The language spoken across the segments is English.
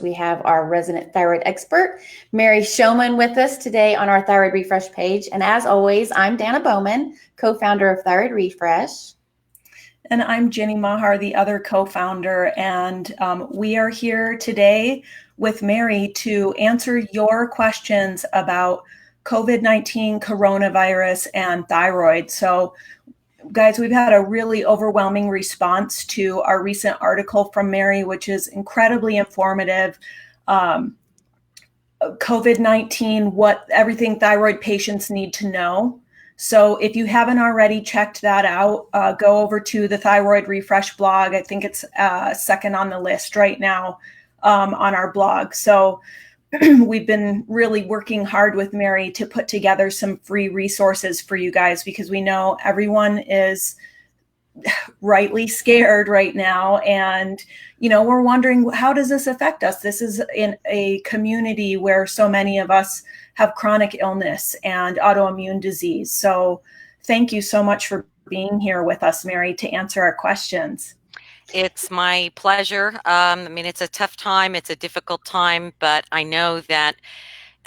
we have our resident thyroid expert, Mary Shomon, with us today on our Thyroid Refresh page. And as always, I'm Danna Bowman, co-founder of Thyroid Refresh. And I'm Ginny Mahar, the other co-founder, and we are here today with Mary to answer your questions about COVID-19, coronavirus, and thyroid. So, guys, we've had a really overwhelming response to our recent article from Mary, which is incredibly informative. COVID-19, what everything thyroid patients need to know. So if you haven't already checked that out, go over to the Thyroid Refresh blog. I think it's second on the list right now on our blog. So we've been really working hard with Mary to put together some free resources for you guys, because we know everyone is rightly scared right now. And, you know, we're wondering, how does this affect us? This is in a community where so many of us have chronic illness and autoimmune disease. So thank you so much for being here with us, Mary, to answer our questions. It's my pleasure. I mean, it's a tough time. It's a difficult time, but I know that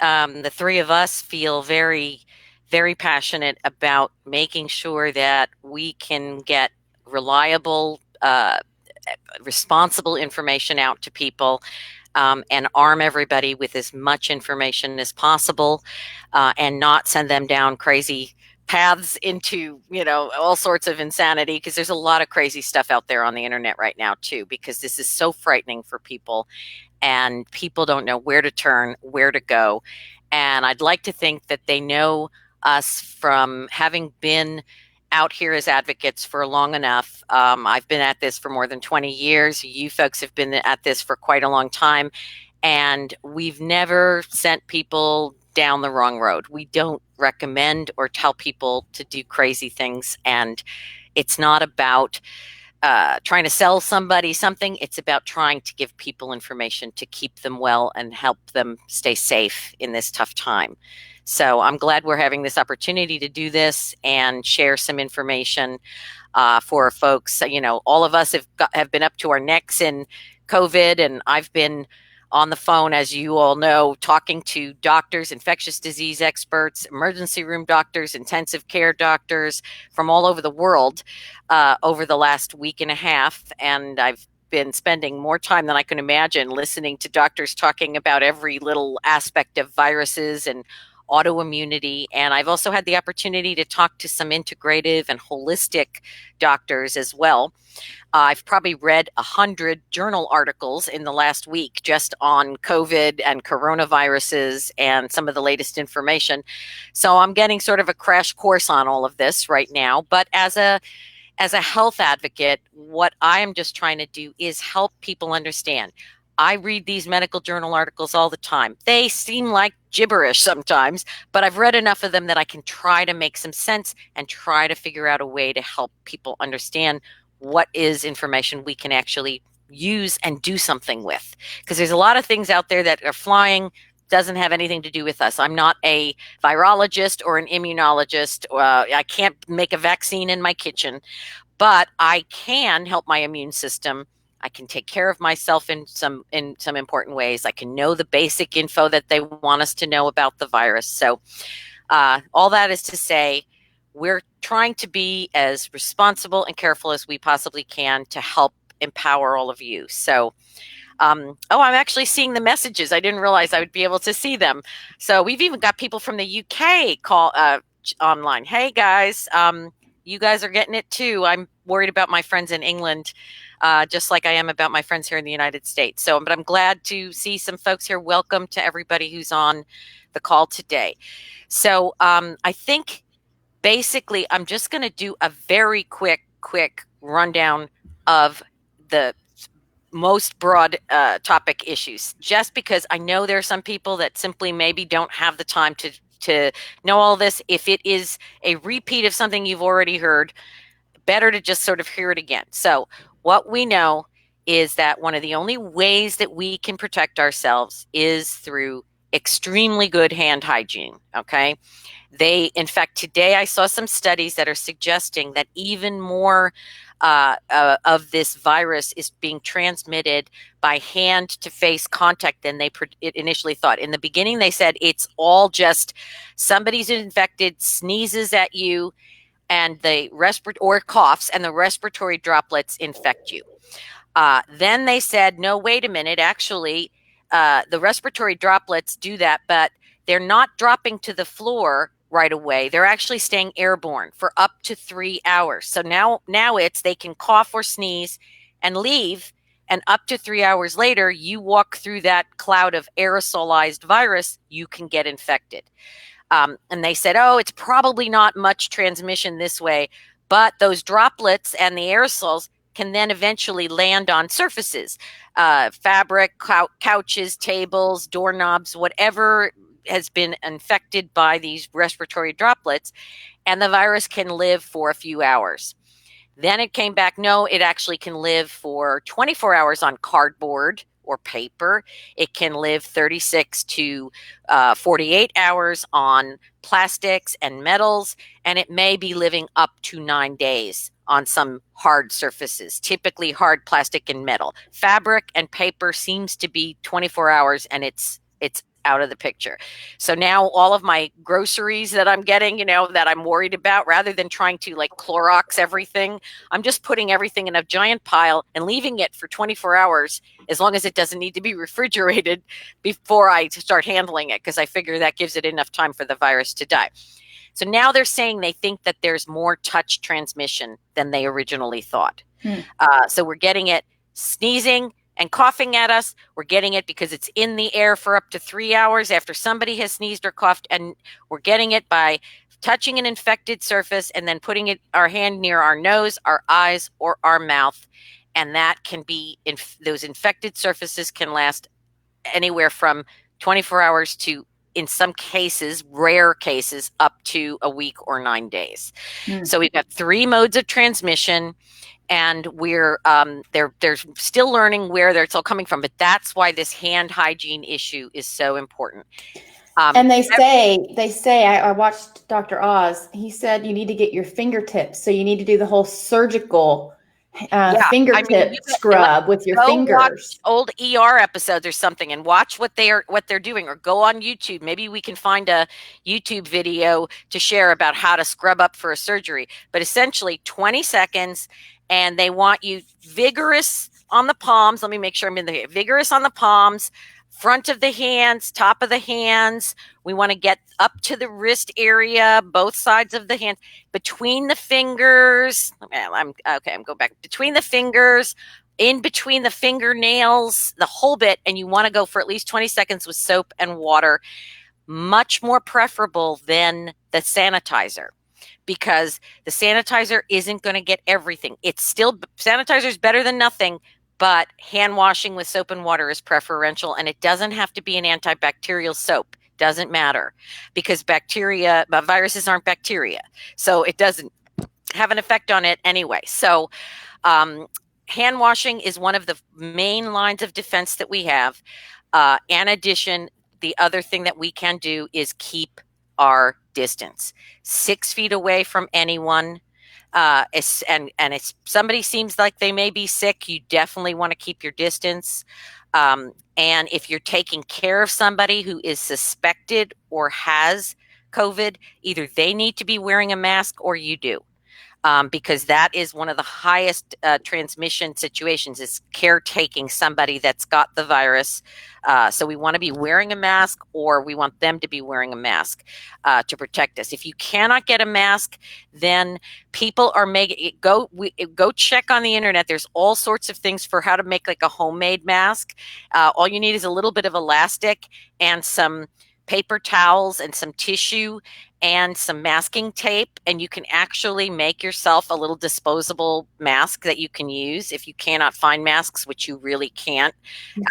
the three of us feel very, very passionate about making sure that we can get reliable, responsible information out to people, and arm everybody with as much information as possible, and not send them down crazy paths into, you know, all sorts of insanity, because there's a lot of crazy stuff out there on the internet right now too, because this is so frightening for people and people don't know where to turn, where to go. And I'd like to think that they know us from having been out here as advocates for long enough. I've been at this for more than 20 years. You folks have been at this for quite a long time. And we've never sent people down the wrong road. We don't recommend or tell people to do crazy things. And it's not about trying to sell somebody something. It's about trying to give people information to keep them well and help them stay safe in this tough time. So I'm glad we're having this opportunity to do this and share some information for folks. You know, all of us have been up to our necks in COVID, and I've been on the phone, as you all know, talking to doctors, infectious disease experts, emergency room doctors, intensive care doctors from all over the world over the last week and a half. And I've been spending more time than I can imagine listening to doctors talking about every little aspect of viruses and autoimmunity. And I've also had the opportunity to talk to some integrative and holistic doctors as well. I've probably read 100 journal articles in the last week just on COVID and coronaviruses and some of the latest information. So I'm getting sort of a crash course on all of this right now. But as a health advocate, what I am just trying to do is help people understand. I read these medical journal articles all the time. They seem like gibberish sometimes, but I've read enough of them that I can try to make some sense and try to figure out a way to help people understand what is information we can actually use and do something with. Because there's a lot of things out there that are flying, doesn't have anything to do with us. I'm not a virologist or an immunologist. I can't make a vaccine in my kitchen, but I can help my immune system. I can take care of myself in some important ways. I can know the basic info that they want us to know about the virus. So all that is to say, we're trying to be as responsible and careful as we possibly can to help empower all of you. So, I'm actually seeing the messages. I didn't realize I would be able to see them. So we've even got people from the UK call online. Hey guys, you guys are getting it too. I'm worried about my friends in England, just like I am about my friends here in the United States. So, but I'm glad to see some folks here. Welcome to everybody who's on the call today. So I think basically I'm just going to do a very quick rundown of the most broad topic issues, just because I know there are some people that simply maybe don't have the time to know all this. If it is a repeat of something you've already heard, better to just sort of hear it again. So what we know is that one of the only ways that we can protect ourselves is through extremely good hand hygiene, okay? In fact, today I saw some studies that are suggesting that even more of this virus is being transmitted by hand-to-face contact than they initially thought. In the beginning, they said it's all just somebody's infected, sneezes at you, and the or coughs, and the respiratory droplets infect you. Then they said, no, wait a minute, actually, the respiratory droplets do that, but they're not dropping to the floor right away. They're actually staying airborne for up to 3 hours. So now it's they can cough or sneeze and leave, and up to 3 hours later, you walk through that cloud of aerosolized virus, you can get infected. And they said, oh, it's probably not much transmission this way, but those droplets and the aerosols can then eventually land on surfaces, fabric, couches, tables, doorknobs, whatever has been infected by these respiratory droplets, and the virus can live for a few hours. Then it came back, no, it actually can live for 24 hours on cardboard or paper. It can live 36 to 48 hours on plastics and metals, and it may be living up to 9 days on some hard surfaces, typically hard plastic and metal. Fabric and paper seems to be 24 hours, and it's out of the picture. So now all of my groceries that I'm getting, that I'm worried about, rather than trying to like Clorox everything, I'm just putting everything in a giant pile and leaving it for 24 hours, as long as it doesn't need to be refrigerated before I start handling it, because I figure that gives it enough time for the virus to die. So now they're saying they think that there's more touch transmission than they originally thought. So we're getting it sneezing and coughing at us. We're getting it because it's in the air for up to 3 hours after somebody has sneezed or coughed. And we're getting it by touching an infected surface and then putting our hand near our nose, our eyes, or our mouth. And that can be, those infected surfaces can last anywhere from 24 hours to, in some cases, rare cases, up to a week or 9 days. So we've got 3 modes of transmission. And we're they're still learning where it's all coming from, but that's why this hand hygiene issue is so important. And they say I watched Dr. Oz. He said you need to get your fingertips, so you need to do the whole surgical fingertip scrub with your fingers. Watch old ER episodes or something, and watch what they're doing, or go on YouTube. Maybe we can find a YouTube video to share about how to scrub up for a surgery. But essentially, 20 seconds. And they want you vigorous on the palms. Let me make sure I'm in the vigorous on the palms, front of the hands, top of the hands. We want to get up to the wrist area, both sides of the hands, between the fingers. I'm going back between the fingers, in between the fingernails, the whole bit. And you want to go for at least 20 seconds with soap and water. Much more preferable than the sanitizer, because the sanitizer isn't going to get everything. Sanitizer is better than nothing, but hand washing with soap and water is preferential, and it doesn't have to be an antibacterial soap. Doesn't matter, because viruses aren't bacteria, so it doesn't have an effect on it anyway. So hand washing is one of the main lines of defense that we have. In addition, the other thing that we can do is keep our distance, 6 feet away from anyone. And if somebody seems like they may be sick, you definitely want to keep your distance. And if you're taking care of somebody who is suspected or has COVID, either they need to be wearing a mask or you do. Because that is one of the highest transmission situations, is caretaking somebody that's got the virus. So we want to be wearing a mask, or we want them to be wearing a mask to protect us. If you cannot get a mask, then people are go check on the internet. There's all sorts of things for how to make like a homemade mask. All you need is a little bit of elastic and some paper towels and some tissue and some masking tape, and you can actually make yourself a little disposable mask that you can use if you cannot find masks, which you really can't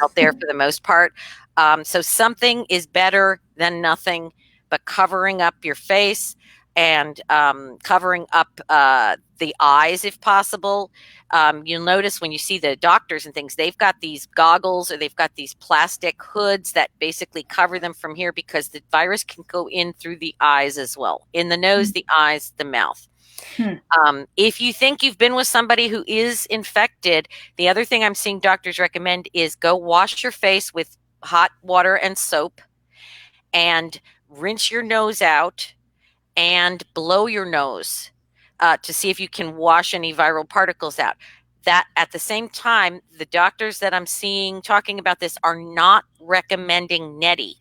out there for the most part. So something is better than nothing, but covering up your face and covering up the eyes if possible. You'll notice when you see the doctors and things, they've got these goggles, or they've got these plastic hoods that basically cover them from here, because the virus can go in through the eyes as well, in the nose, the eyes, the mouth. If you think you've been with somebody who is infected, the other thing I'm seeing doctors recommend is go wash your face with hot water and soap and rinse your nose out and blow your nose to see if you can wash any viral particles out. That at the same time, the doctors that I'm seeing talking about this are not recommending neti.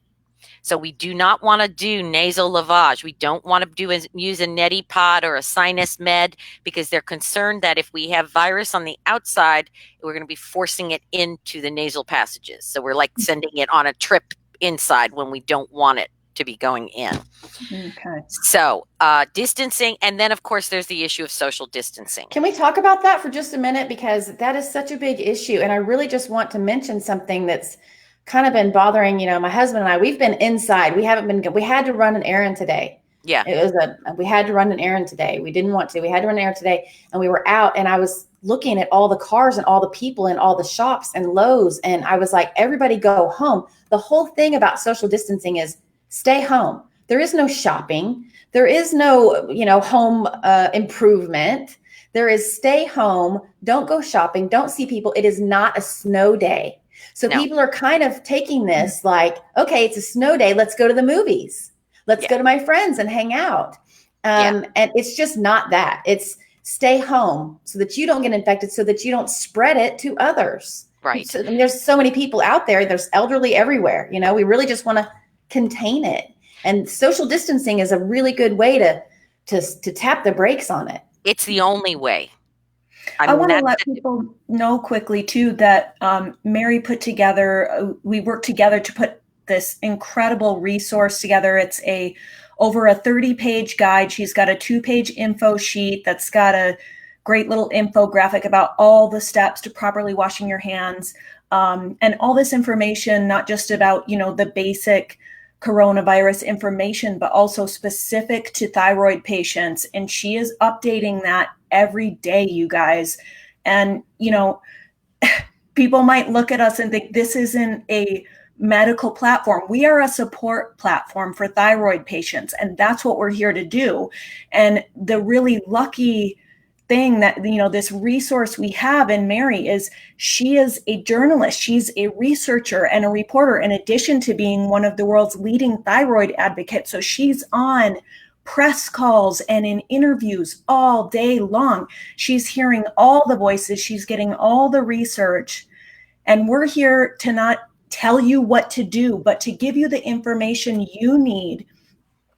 So we do not want to do nasal lavage. We don't want to use a neti pot or a sinus med because they're concerned that if we have virus on the outside, we're going to be forcing it into the nasal passages. So we're like sending it on a trip inside when we don't want it to be going in. Okay. So distancing, and then of course there's the issue of social distancing. Can we talk about that for just a minute? Because that is such a big issue. And I really just want to mention something that's kind of been bothering, my husband and I. We've been inside. We had to run an errand today. Yeah. We had to run an errand today. We didn't want to. We had to run an errand today, and we were out, and I was looking at all the cars and all the people in all the shops and Lowe's, and I was like, everybody go home. The whole thing about social distancing is stay home. There is no shopping. There is no, home improvement. There is stay home. Don't go shopping. Don't see people. It is not a snow day. So people are kind of taking this like, okay, it's a snow day. Let's go to the movies. Let's go to my friends and hang out. And it's just not that. It's stay home so that you don't get infected, so that you don't spread it to others. Right. So, there's so many people out there. There's elderly everywhere. We really just want to contain it. And social distancing is a really good way to tap the brakes on it. It's the only way. I want to let people know quickly too that Mary we worked together to put this incredible resource together. It's over a 30-page guide. She's got a 2-page info sheet that's got a great little infographic about all the steps to properly washing your hands, and all this information, not just about the basic coronavirus information, but also specific to thyroid patients. And she is updating that every day, you guys. And, people might look at us and think this isn't a medical platform. We are a support platform for thyroid patients, and that's what we're here to do. And the really lucky thing that, this resource we have in Mary is she is a journalist. She's a researcher and a reporter, in addition to being one of the world's leading thyroid advocates. So she's on press calls and in interviews all day long. She's hearing all the voices. She's getting all the research. And we're here to not tell you what to do, but to give you the information you need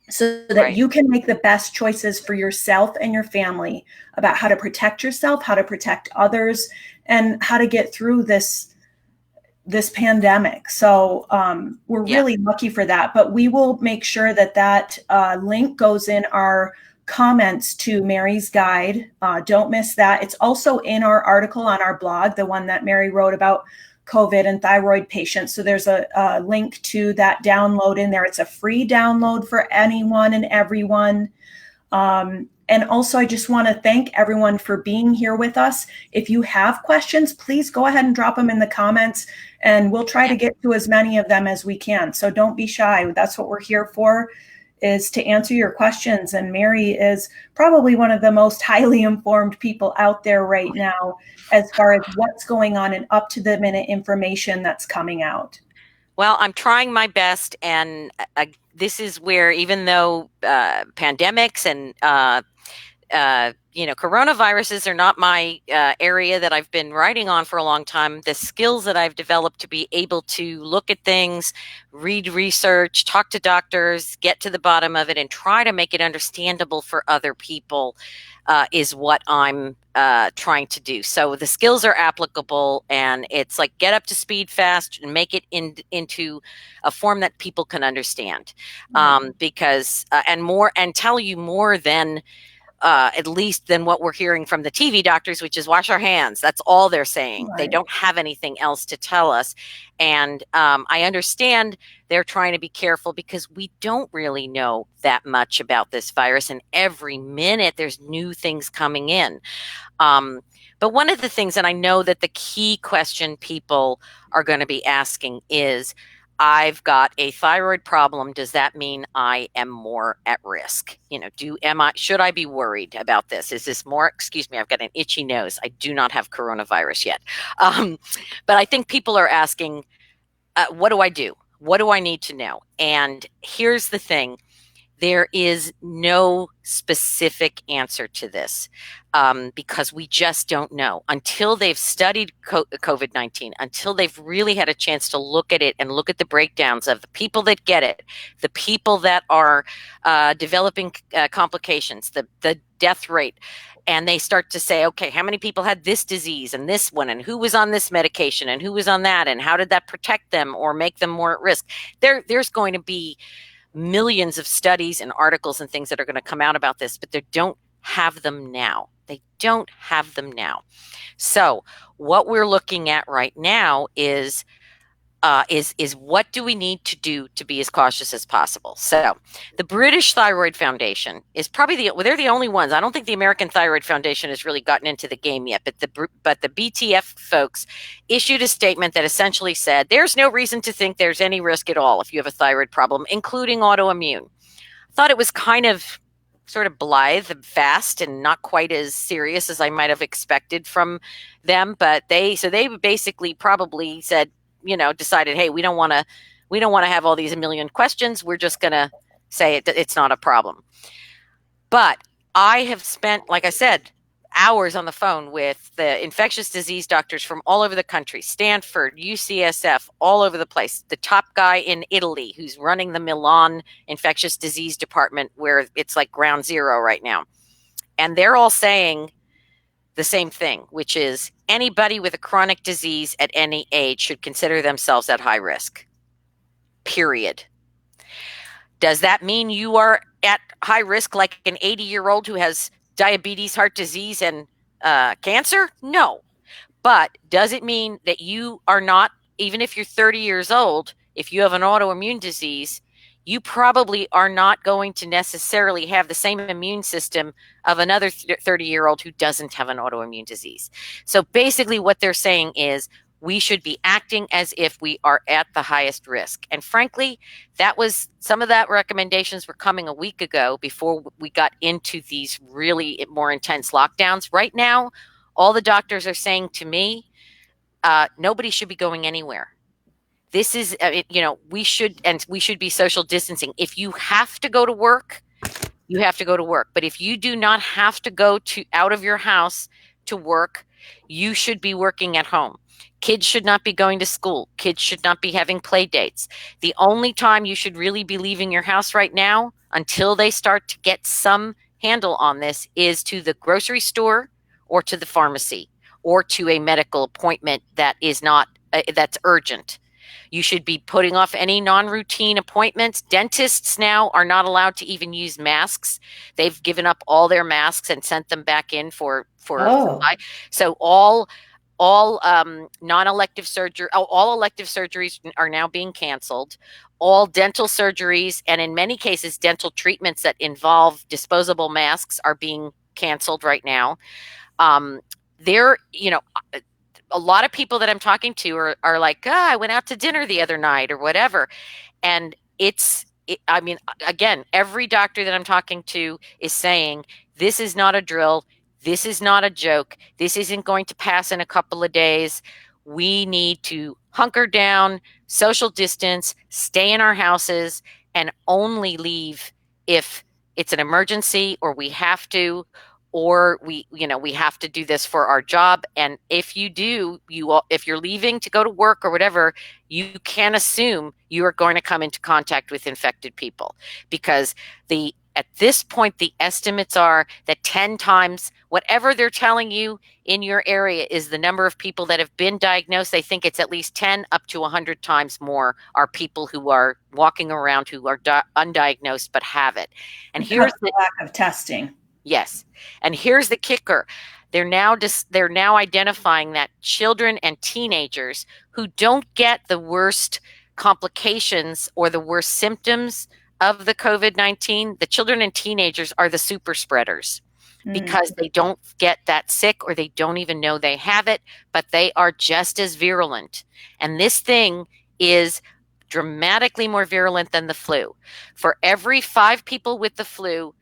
so that you can make the best choices for yourself and your family about how to protect yourself, how to protect others, and how to get through this pandemic. So we're really lucky for that. But we will make sure that link goes in our comments to Mary's guide. Don't miss that. It's also in our article on our blog, the one that Mary wrote about COVID and thyroid patients. So there's a link to that download in there. It's a free download for anyone and everyone. And also, I just want to thank everyone for being here with us. If you have questions, please go ahead and drop them in the comments, and we'll try to get to as many of them as we can. So don't be shy. That's what we're here for, is to answer your questions. And Mary is probably one of the most highly informed people out there right now as far as what's going on and up to the minute information that's coming out. Well, I'm trying my best. And this is where, even though pandemics and coronaviruses are not my area that I've been writing on for a long time, the skills that I've developed to be able to look at things, read research, talk to doctors, get to the bottom of it, and try to make it understandable for other people is what I'm trying to do. So the skills are applicable, and it's like get up to speed fast and make it into a form that people can understand, because and tell you more than at least than what we're hearing from the TV doctors, which is wash our hands. That's all they're saying. Right. They don't have anything else to tell us. And I understand they're trying to be careful because we don't really know that much about this virus. And every minute there's new things coming in. But one of the things, and I know that the key question people are going to be asking is, I've got a thyroid problem. Does that mean I am more at risk? You know, should I be worried about this? Is this more, excuse me, I've got an itchy nose. I do not have coronavirus yet. But I think people are asking, what do I do? What do I need to know? And here's the thing. There is no specific answer to this because we just don't know. Until they've studied COVID-19, until they've really had a chance to look at it and look at the breakdowns of the people that get it, the people that are developing complications, the death rate, and they start to say, okay, how many people had this disease and this one, and who was on this medication and who was on that, and how did that protect them or make them more at risk? There's going to be millions of studies and articles and things that are going to come out about this, but they don't have them now. They don't have them now. So what we're looking at right now is what do we need to do to be as cautious as possible? So the British Thyroid Foundation is probably they're the only ones. I don't think the American Thyroid Foundation has really gotten into the game yet, but the BTF folks issued a statement that essentially said there's no reason to think there's any risk at all if you have a thyroid problem, including autoimmune. I thought it was kind of sort of blithe and fast and not quite as serious as I might have expected from them, but they basically probably said, you know, decided, hey, we don't want to have all these a million questions. We're just going to say it's not a problem. But I have spent, like I said, hours on the phone with the infectious disease doctors from all over the country, Stanford, UCSF, all over the place. The top guy in Italy who's running the Milan infectious disease department, where it's like ground zero right now. And they're all saying the same thing, which is anybody with a chronic disease at any age should consider themselves at high risk, period. Does that mean you are at high risk like an 80-year-old who has diabetes, heart disease, and cancer? No. But does it mean that you are not, even if you're 30 years old, if you have an autoimmune disease, you probably are not going to necessarily have the same immune system of another 30-year-old who doesn't have an autoimmune disease. So basically what they're saying is we should be acting as if we are at the highest risk. And frankly, some of that recommendations were coming a week ago before we got into these really more intense lockdowns. Right now, all the doctors are saying to me, nobody should be going anywhere. This is, we should be social distancing. If you have to go to work, you have to go to work. But if you do not have to go out of your house to work, you should be working at home. Kids should not be going to school. Kids should not be having play dates. The only time you should really be leaving your house right now, until they start to get some handle on this, is to the grocery store or to the pharmacy or to a medical appointment that is not, that's urgent. You should be putting off any non-routine appointments. Dentists now are not allowed to even use masks. They've given up all their masks and sent them back in for so all non-elective surgery, all elective surgeries are now being canceled. All dental surgeries, and in many cases, dental treatments that involve disposable masks, are being canceled right now. A lot of people that I'm talking to are like, I went out to dinner the other night or whatever. And again, every doctor that I'm talking to is saying, this is not a drill. This is not a joke. This isn't going to pass in a couple of days. We need to hunker down, social distance, stay in our houses, and only leave if it's an emergency or we have to, or we have to do this for our job. And if if you're leaving to go to work or whatever, you can assume you are going to come into contact with infected people, because at this point, the estimates are that 10 times whatever they're telling you in your area is the number of people that have been diagnosed. They think it's at least 10 up to 100 times more are people who are walking around who are undiagnosed but have it. And here's the lack of testing. Yes. And here's the kicker. They're now identifying that children and teenagers who don't get the worst complications or the worst symptoms of the COVID-19, the children and teenagers are the super spreaders because they don't get that sick or they don't even know they have it, but they are just as virulent. And this thing is dramatically more virulent than the flu. For every 5 people with the flu,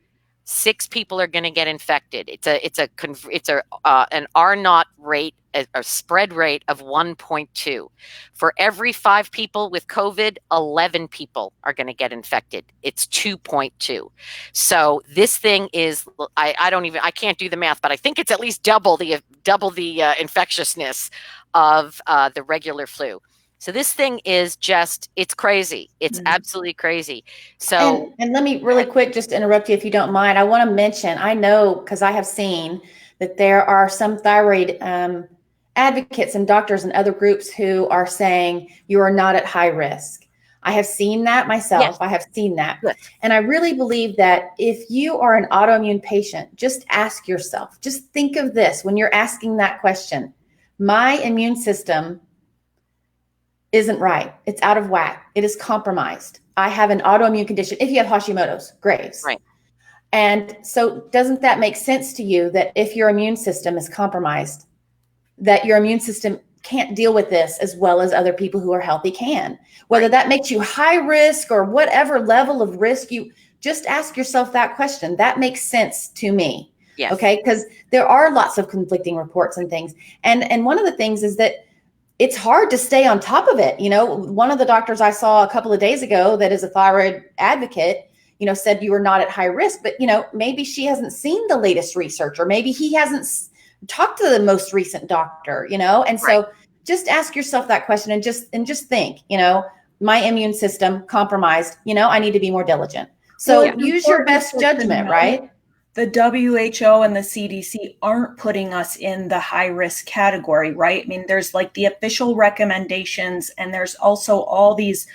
6 people are going to get infected. It's an R naught rate, a spread rate of 1.2. For every 5 people with COVID, 11 people are going to get infected. It's 2.2. So this thing is, I can't do the math, but I think it's at least double the infectiousness of the regular flu. So this thing is just, it's crazy. It's absolutely crazy. So, and let me really quick just interrupt you if you don't mind. I want to mention, I know because I have seen that there are some thyroid advocates and doctors and other groups who are saying you are not at high risk. I have seen that myself. Yes. I have seen that. Yes. And I really believe that if you are an autoimmune patient, just ask yourself, just think of this when you're asking that question. My immune system isn't right. It's out of whack. It is compromised. I have an autoimmune condition. If you have Hashimoto's, Graves. Right. And so doesn't that make sense to you that if your immune system is compromised, that your immune system can't deal with this as well as other people who are healthy can? Whether that makes you high risk or whatever level of risk, you just ask yourself that question. That makes sense to me. Yes. Okay. Because there are lots of conflicting reports and things. And one of the things is that it's hard to stay on top of it. You know, one of the doctors I saw a couple of days ago that is a thyroid advocate, you know, said you were not at high risk, but, you know, maybe she hasn't seen the latest research, or maybe he hasn't talked to the most recent doctor, you know? And so just ask yourself that question and just think, you know, my immune system compromised, you know, I need to be more diligent. So use your best judgment, right? The WHO and the CDC aren't putting us in the high risk category, right? I mean, there's like the official recommendations, and there's also all these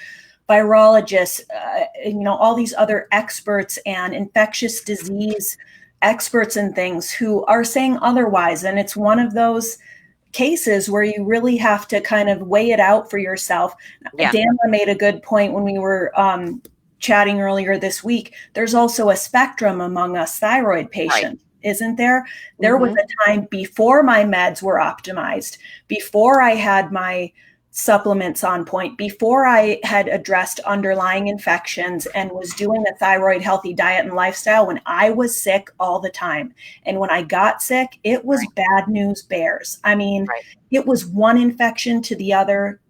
virologists, you know, all these other experts and infectious disease experts and things who are saying otherwise. And it's one of those cases where you really have to kind of weigh it out for yourself. Yeah. Danna made a good point when we were chatting earlier this week. There's also a spectrum among us thyroid patients, isn't there? There was a time before my meds were optimized, before I had my supplements on point, before I had addressed underlying infections and was doing a thyroid healthy diet and lifestyle, when I was sick all the time. And when I got sick, it was bad news bears. I mean, it was one infection to the other.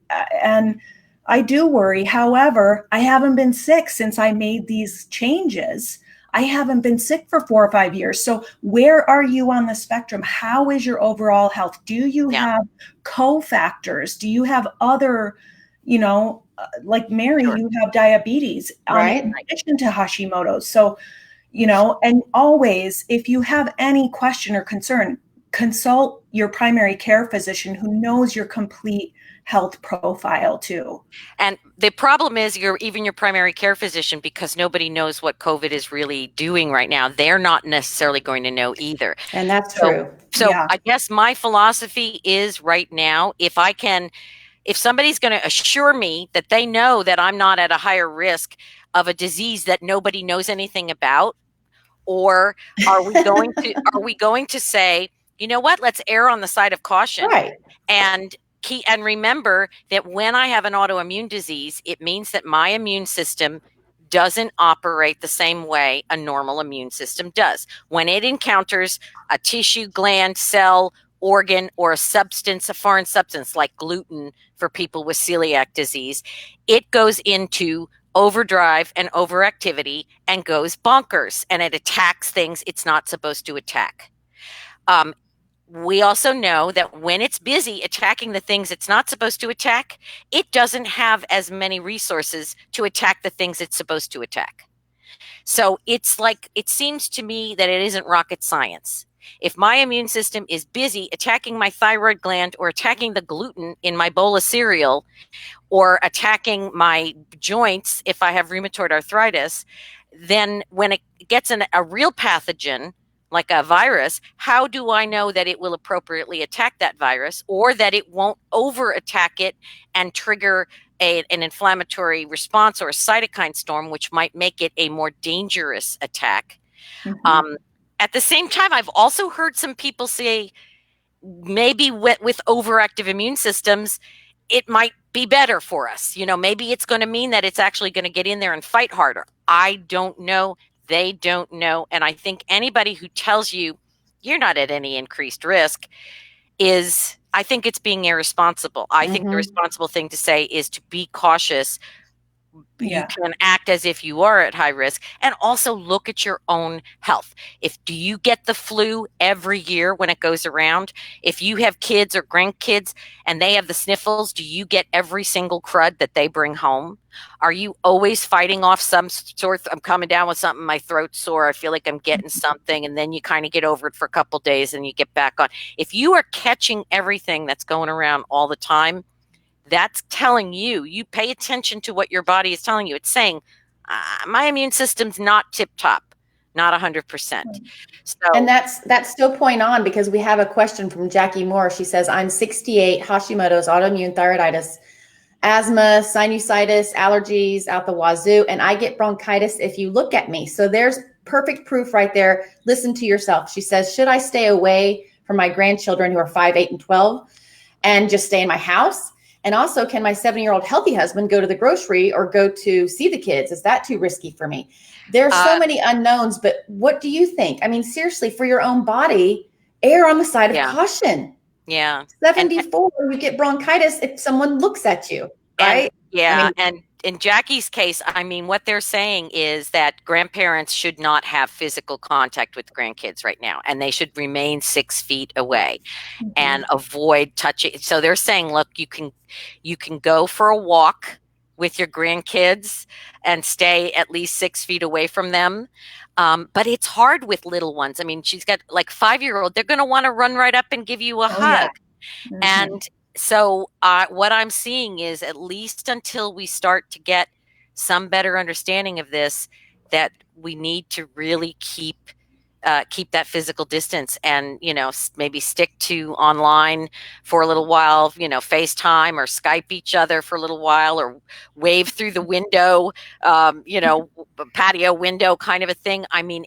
And I do worry. However, I haven't been sick since I made these changes. I haven't been sick for 4 or 5 years. So where are you on the spectrum? How is your overall health? Do you have cofactors? Do you have other, you know, like Mary, you have diabetes in addition to Hashimoto's. So, you know, and always, if you have any question or concern, consult your primary care physician who knows your complete health profile too. And the problem is even your primary care physician, because nobody knows what COVID is really doing right now, they're not necessarily going to know either. And that's true. So I guess my philosophy is right now, if somebody's going to assure me that they know that I'm not at a higher risk of a disease that nobody knows anything about, or are we going to say, you know what, let's err on the side of caution. And remember that when I have an autoimmune disease, it means that my immune system doesn't operate the same way a normal immune system does. When it encounters a tissue, gland, cell, organ, or a substance, a foreign substance like gluten for people with celiac disease, it goes into overdrive and overactivity and goes bonkers, and it attacks things it's not supposed to attack. We also know that when it's busy attacking the things it's not supposed to attack, it doesn't have as many resources to attack the things it's supposed to attack. So it's like, it seems to me that it isn't rocket science. If my immune system is busy attacking my thyroid gland, or attacking the gluten in my bowl of cereal, or attacking my joints if I have rheumatoid arthritis, then when it gets a real pathogen, like a virus, how do I know that it will appropriately attack that virus, or that it won't over attack it and trigger an inflammatory response or a cytokine storm, which might make it a more dangerous attack? At the same time, I've also heard some people say maybe with overactive immune systems, it might be better for us. Maybe it's going to mean that it's actually going to get in there and fight harder. I don't know. They don't know. And I think anybody who tells you you're not at any increased risk I think it's being irresponsible. I think the responsible thing to say is to be cautious. You can act as if you are at high risk, and also look at your own health. Do you get the flu every year when it goes around? If you have kids or grandkids and they have the sniffles, do you get every single crud that they bring home? Are you always fighting off some sort? I'm coming down with something, my throat's sore, I feel like I'm getting something, and then you kind of get over it for a couple days and you get back on. If you are catching everything that's going around all the time, that's telling you pay attention to what your body is telling you. It's saying, my immune system's not tip-top, not 100%. So, and that's still point on, because we have a question from Jackie Moore. She says, I'm 68, Hashimoto's, autoimmune thyroiditis, asthma, sinusitis, allergies out the wazoo, and I get bronchitis if you look at me. So there's perfect proof right there. Listen to yourself. She says, should I stay away from my grandchildren who are 5, 8, and 12 and just stay in my house? And also, can my 7-year-old healthy husband go to the grocery or go to see the kids? Is that too risky for me? There's so many unknowns, but what do you think? I mean, seriously, for your own body, err on the side of caution. Yeah. 74, you get bronchitis if someone looks at you, right? And in Jackie's case, I mean, what they're saying is that grandparents should not have physical contact with grandkids right now, and they should remain 6 feet away and avoid touching. So they're saying, look, you can go for a walk with your grandkids and stay at least 6 feet away from them. But it's hard with little ones. I mean, she's got like 5-year-old. They're going to want to run right up and give you a hug. Yeah. And so what I'm seeing is, at least until we start to get some better understanding of this, that we need to really keep that physical distance, and, maybe stick to online for a little while, FaceTime or Skype each other for a little while, or wave through the window, patio window kind of a thing. I mean,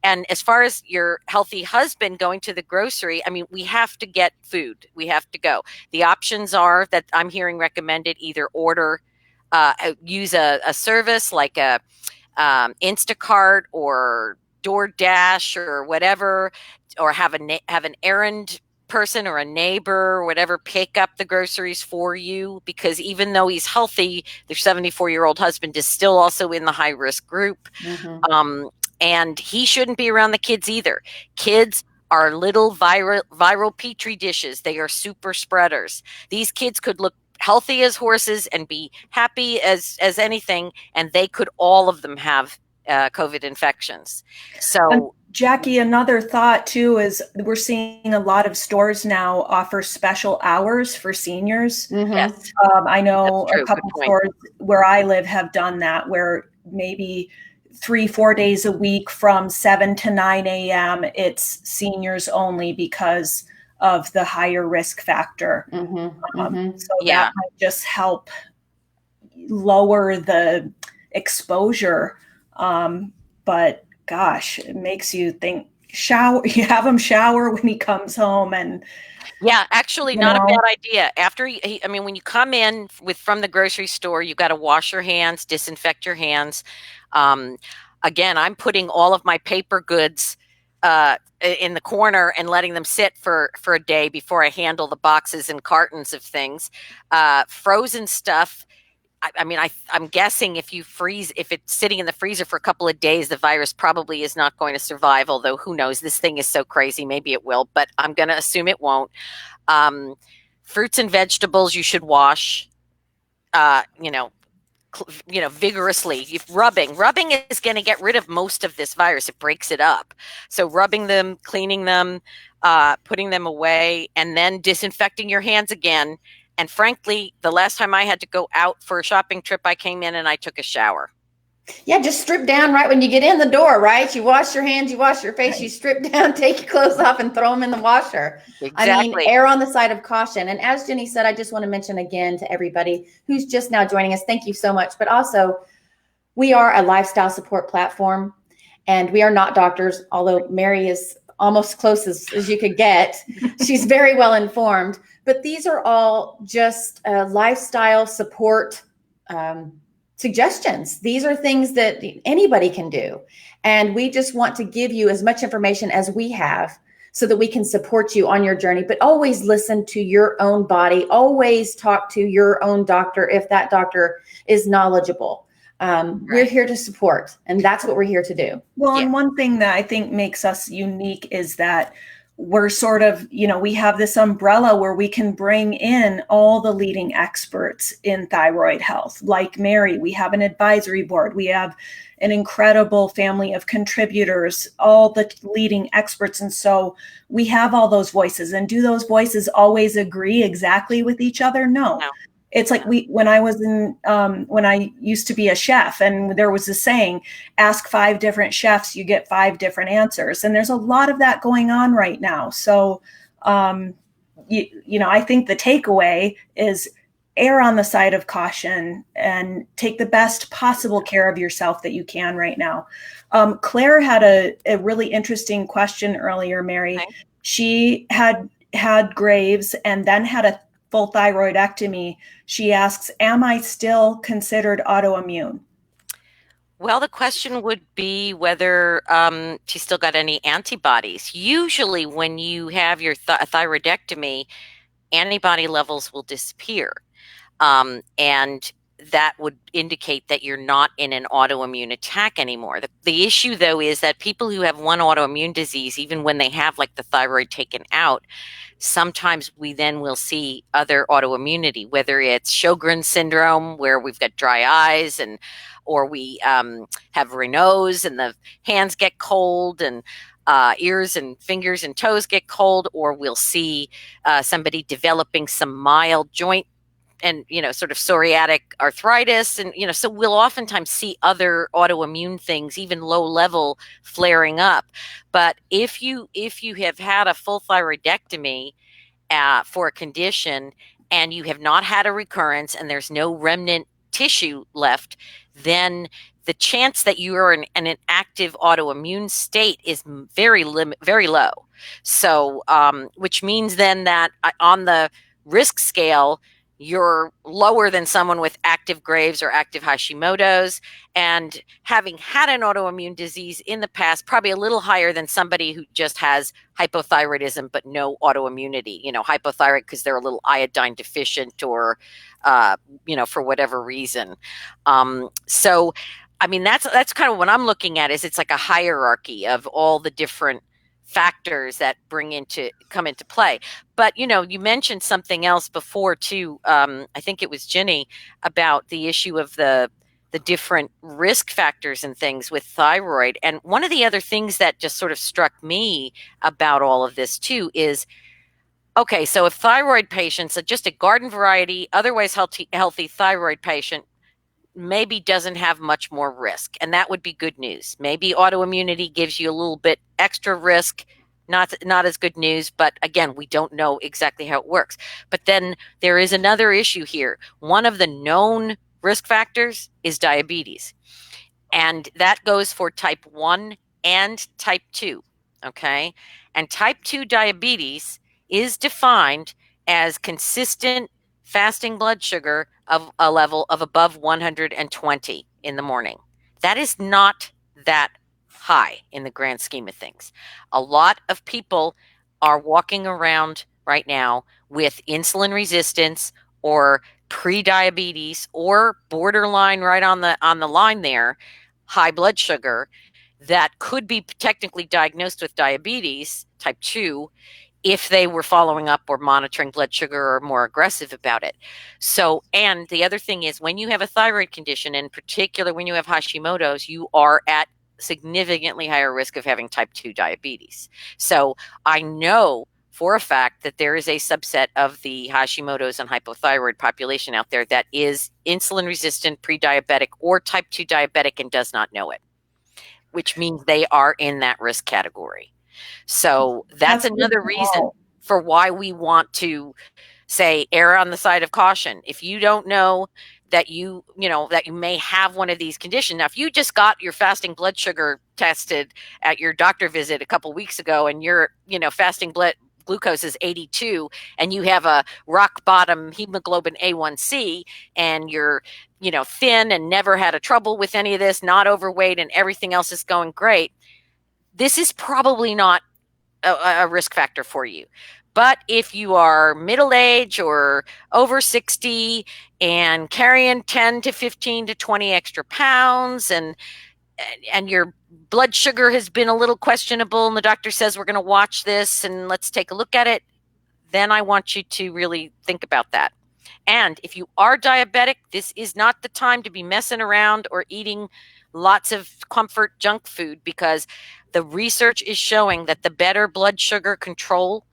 and as far as your healthy husband going to the grocery, I mean, we have to get food. We have to go. The options are that I'm hearing recommended: either use a service like a Instacart or DoorDash or whatever, or have an errand person or a neighbor or whatever pick up the groceries for you, because even though he's healthy, the 74-year-old husband is still also in the high risk group. And he shouldn't be around the kids either. Kids are little viral petri dishes. They are super spreaders. These kids could look healthy as horses and be happy as anything, and they could, all of them, have COVID infections. So, Jackie, another thought too is we're seeing a lot of stores now offer special hours for seniors. Yes. I know a couple stores where I live have done that, where maybe 3-4 days a week from 7 to 9 a.m. it's seniors only because of the higher risk factor. So that might just help lower the exposure. But gosh, it makes you think, you have him shower when he comes home. And actually not a bad idea. After when you come in from the grocery store, you've got to wash your hands, disinfect your hands. Again, I'm putting all of my paper goods in the corner and letting them sit for a day before I handle the boxes and cartons of things. Frozen stuff, I'm guessing if it's sitting in the freezer for a couple of days, the virus probably is not going to survive, although who knows, this thing is so crazy, maybe it will, but I'm going to assume it won't. Fruits and vegetables you should wash, vigorously. Rubbing is going to get rid of most of this virus. It breaks it up. So rubbing them, cleaning them, putting them away, and then disinfecting your hands again. And frankly, the last time I had to go out for a shopping trip, I came in and I took a shower. Yeah, just strip down right when you get in the door, right? You wash your hands, you wash your face, you strip down, take your clothes off, and throw them in the washer. Exactly. I mean, err on the side of caution. And as Jenny said, I just want to mention again to everybody who's just now joining us, thank you so much. But also, we are a lifestyle support platform, and we are not doctors, although Mary is almost close as you could get. She's very well informed. But these are all just lifestyle support suggestions. These are things that anybody can do. And we just want to give you as much information as we have so that we can support you on your journey. But always listen to your own body. Always talk to your own doctor if that doctor is knowledgeable. We're here to support, and that's what we're here to do. Well, and one thing that I think makes us unique is that we're sort of, we have this umbrella where we can bring in all the leading experts in thyroid health. Like Mary, we have an advisory board. We have an incredible family of contributors, all the leading experts. And so we have all those voices. And do those voices always agree exactly with each other? No. It's like when I used to be a chef, and there was a saying, ask 5 different chefs, you get 5 different answers. And there's a lot of that going on right now. So, I think the takeaway is err on the side of caution and take the best possible care of yourself that you can right now. Claire had a really interesting question earlier, Mary. Okay. She had Graves and then had a full thyroidectomy. She asks, am I still considered autoimmune? Well, the question would be whether she's still got any antibodies. Usually when you have your thyroidectomy, antibody levels will disappear. And that would indicate that you're not in an autoimmune attack anymore. The issue, though, is that people who have one autoimmune disease, even when they have like the thyroid taken out, sometimes we then will see other autoimmunity, whether it's Sjogren's syndrome, where we've got dry eyes, or we have Raynaud's and the hands get cold, and ears and fingers and toes get cold, or we'll see somebody developing some mild joint and, sort of psoriatic arthritis. And, so we'll oftentimes see other autoimmune things, even low level, flaring up. But if you have had a full thyroidectomy for a condition and you have not had a recurrence and there's no remnant tissue left, then the chance that you are in an active autoimmune state is very low. So, which means then that on the risk scale, you're lower than someone with active Graves or active Hashimoto's, and having had an autoimmune disease in the past, probably a little higher than somebody who just has hypothyroidism but no autoimmunity, hypothyroid because they're a little iodine deficient or, for whatever reason. So, I mean, that's kind of what I'm looking at, is it's like a hierarchy of all the different factors that come into play. But, you mentioned something else before too. I think it was Ginny, about the issue of the different risk factors and things with thyroid. And one of the other things that just sort of struck me about all of this too is, okay, so if thyroid patients, just a garden variety, otherwise healthy thyroid patient, maybe doesn't have much more risk, and that would be good news. Maybe autoimmunity gives you a little bit extra risk, not as good news, but again, we don't know exactly how it works. But then there is another issue here. One of the known risk factors is diabetes, and that goes for type 1 and type 2, okay? And type 2 diabetes is defined as consistent fasting blood sugar of a level of above 120 in the morning. That is not that high in the grand scheme of things. A lot of people are walking around right now with insulin resistance or pre-diabetes or borderline, right on the line there, high blood sugar, that could be technically diagnosed with diabetes type 2 if they were following up or monitoring blood sugar or more aggressive about it. So, and the other thing is, when you have a thyroid condition, in particular when you have Hashimoto's, you are at significantly higher risk of having type 2 diabetes. So I know for a fact that there is a subset of the Hashimoto's and hypothyroid population out there that is insulin resistant, pre-diabetic, or type 2 diabetic and does not know it, which means they are in that risk category. So that's another reason for why we want to say err on the side of caution. If you don't know that you may have one of these conditions. Now, if you just got your fasting blood sugar tested at your doctor visit a couple weeks ago and your fasting blood glucose is 82 and you have a rock bottom hemoglobin A1C and you're, thin and never had a trouble with any of this, not overweight, and everything else is going great, this is probably not a risk factor for you. But if you are middle age or over 60 and carrying 10 to 15 to 20 extra pounds and your blood sugar has been a little questionable and the doctor says we're going to watch this and let's take a look at it, then I want you to really think about that. And if you are diabetic, this is not the time to be messing around or eating lots of comfort junk food, because the research is showing that the better blood sugar control,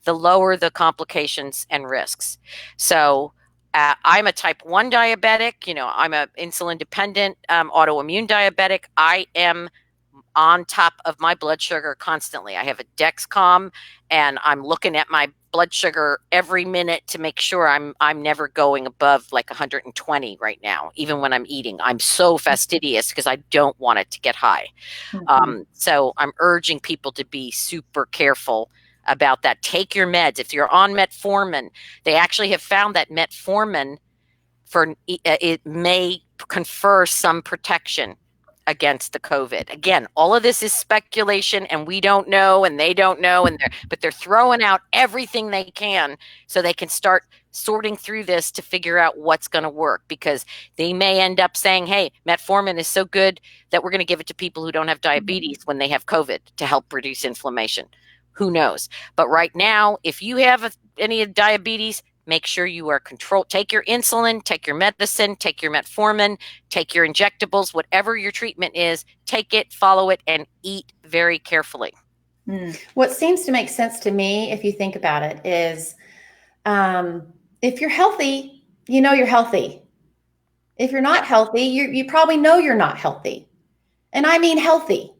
the lower the complications and risks. So I'm a type 1 diabetic. I'm an insulin dependent autoimmune diabetic. I am on top of my blood sugar constantly. I have a Dexcom and I'm looking at my blood sugar every minute to make sure I'm never going above like 120 right now, even when I'm eating. I'm so fastidious because I don't want it to get high. So I'm urging people to be super careful about that. Take your meds. If you're on metformin, they actually have found that metformin it may confer some protection against the COVID. Again, all of this is speculation and we don't know and they don't know, but they're throwing out everything they can so they can start sorting through this to figure out what's going to work, because they may end up saying, hey, metformin is so good that we're going to give it to people who don't have diabetes when they have COVID to help reduce inflammation. Who knows? But right now, if you have any diabetes, make sure you are controlled. Take your insulin, take your medicine, take your metformin, take your injectables, whatever your treatment is, take it, follow it, and eat very carefully. What seems to make sense to me, if you think about it, is if you're healthy, you're healthy. If you're not healthy, you probably know you're not healthy. And I mean healthy.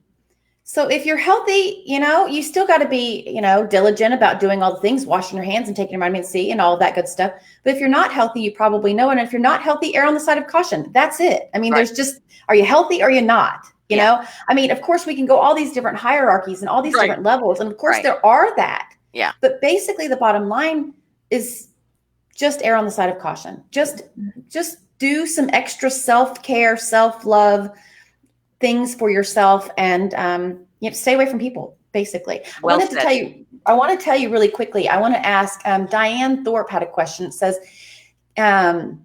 So if you're healthy, you still got to be, diligent about doing all the things, washing your hands and taking your vitamin C and all of that good stuff. But if you're not healthy, you probably know. And if you're not healthy, err on the side of caution. That's it. I mean, There's just, are you healthy or are you not? You know, I mean, of course we can go all these different hierarchies and all these different levels. And of course there are that. Yeah. But basically the bottom line is just err on the side of caution. Just do some extra self-care, self-love things for yourself, and stay away from people, basically. I want to tell you really quickly. I want to ask, Diane Thorpe had a question. It says, can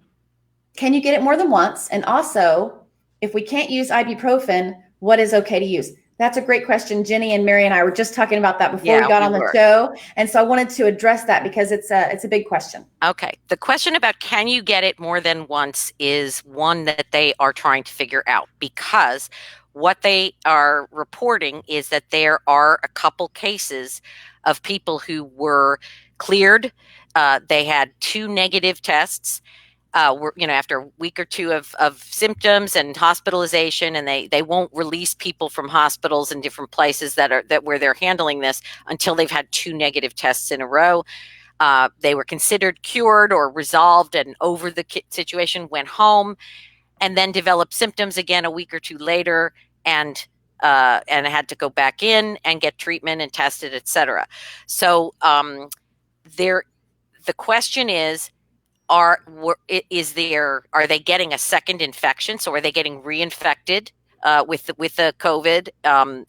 you get it more than once? And also, if we can't use ibuprofen, what is okay to use? That's a great question. Jenny and Mary and I were just talking about that before we got on the show. And so I wanted to address that because it's a big question. Okay. The question about can you get it more than once is one that they are trying to figure out, because what they are reporting is that there are a couple cases of people who were cleared. They had 2 negative tests. After a week or 2 of symptoms and hospitalization, and they won't release people from hospitals and different places where they're handling this until they've had 2 negative tests in a row. They were considered cured or resolved and over the situation, went home, and then developed symptoms again a week or 2 later, and had to go back in and get treatment and tested, etc. So the question is, are they getting a second infection? So are they getting reinfected with the COVID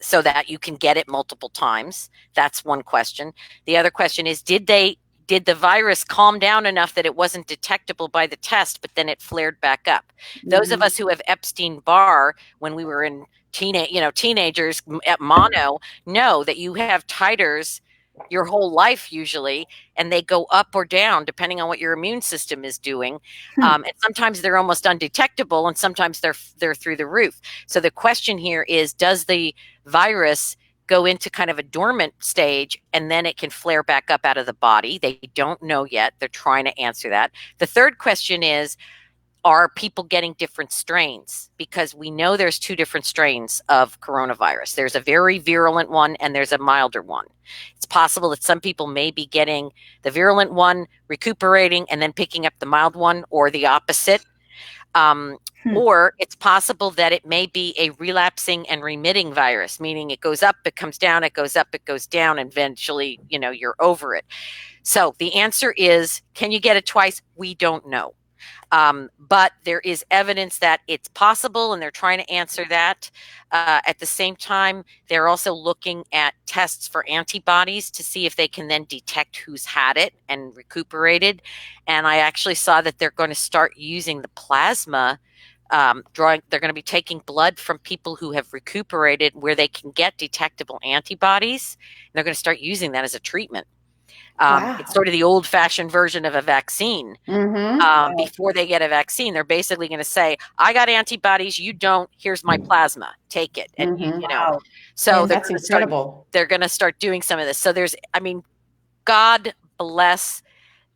so that you can get it multiple times? That's one question. The other question is, did the virus calm down enough that it wasn't detectable by the test, but then it flared back up? Mm-hmm. Those of us who have Epstein-Barr when we were in teenagers at mono know that you have titers your whole life usually, and they go up or down depending on what your immune system is doing. And sometimes they're almost undetectable, and sometimes they're through the roof. So the question here is, does the virus go into kind of a dormant stage and then it can flare back up out of the body? They don't know yet. They're trying to answer that. The third question is, are people getting different strains? Because we know there's 2 different strains of coronavirus. There's a very virulent one and there's a milder one. It's possible that some people may be getting the virulent one, recuperating, and then picking up the mild one, or the opposite. Or it's possible that it may be a relapsing and remitting virus, meaning it goes up, it comes down, it goes up, it goes down, and eventually, you're over it. So the answer is, can you get it twice? We don't know. But there is evidence that it's possible, and they're trying to answer that. At the same time, they're also looking at tests for antibodies to see if they can then detect who's had it and recuperated. And I actually saw that they're going to start using the plasma they're going to be taking blood from people who have recuperated where they can get detectable antibodies. And they're going to start using that as a treatment. Wow. It's sort of the old-fashioned version of a vaccine. Before they get a vaccine, they're basically going to say, I got antibodies, you don't, here's my plasma, take it. And so that's incredible. They're going to start doing some of this. So God bless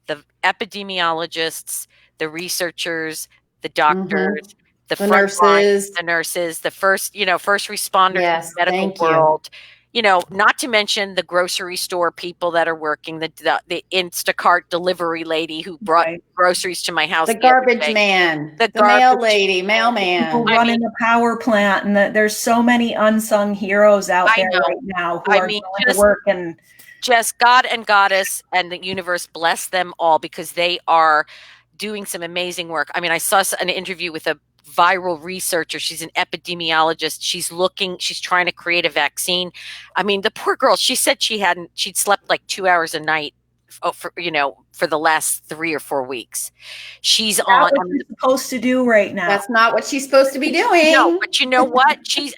the epidemiologists, the researchers, the doctors, the nurses, the first responders in the medical world. Not to mention the grocery store people that are working, the Instacart delivery lady who brought groceries to my house, the garbage man, the mail lady, mailman, people running the power plant, and there's so many unsung heroes out there right now who are going to work. And just God and Goddess and the universe bless them all, because they are doing some amazing work. I mean, I saw an interview with a viral researcher. She's an epidemiologist. She's trying to create a vaccine. I mean, the poor girl, she said she'd slept like 2 hours a night for the last 3 or 4 weeks. She's on what she's supposed to do right now. That's not what she's supposed to be doing. No, but you know what? She's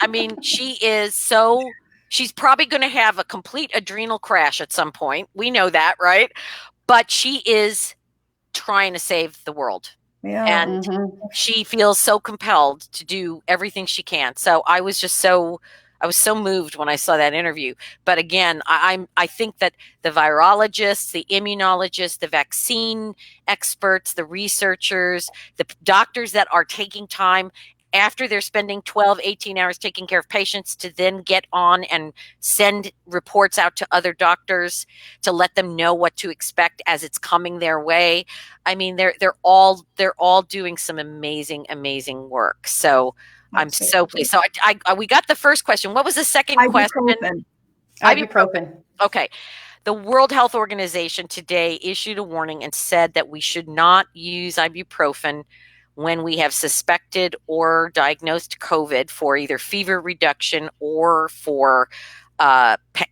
probably going to have a complete adrenal crash at some point. We know that, right? But she is trying to save the world. Yeah. And she feels so compelled to do everything she can. So I was so moved when I saw that interview. But again, I think that the virologists, the immunologists, the vaccine experts, the researchers, the doctors that are taking time after they're spending 12, 18 hours taking care of patients to then get on and send reports out to other doctors to let them know what to expect as it's coming their way. I mean, they're all doing some amazing, amazing work. So I'm so pleased. So we got the first question. What was the second question? Ibuprofen. Okay. The World Health Organization today issued a warning and said that we should not use ibuprofen when we have suspected or diagnosed COVID for either fever reduction or for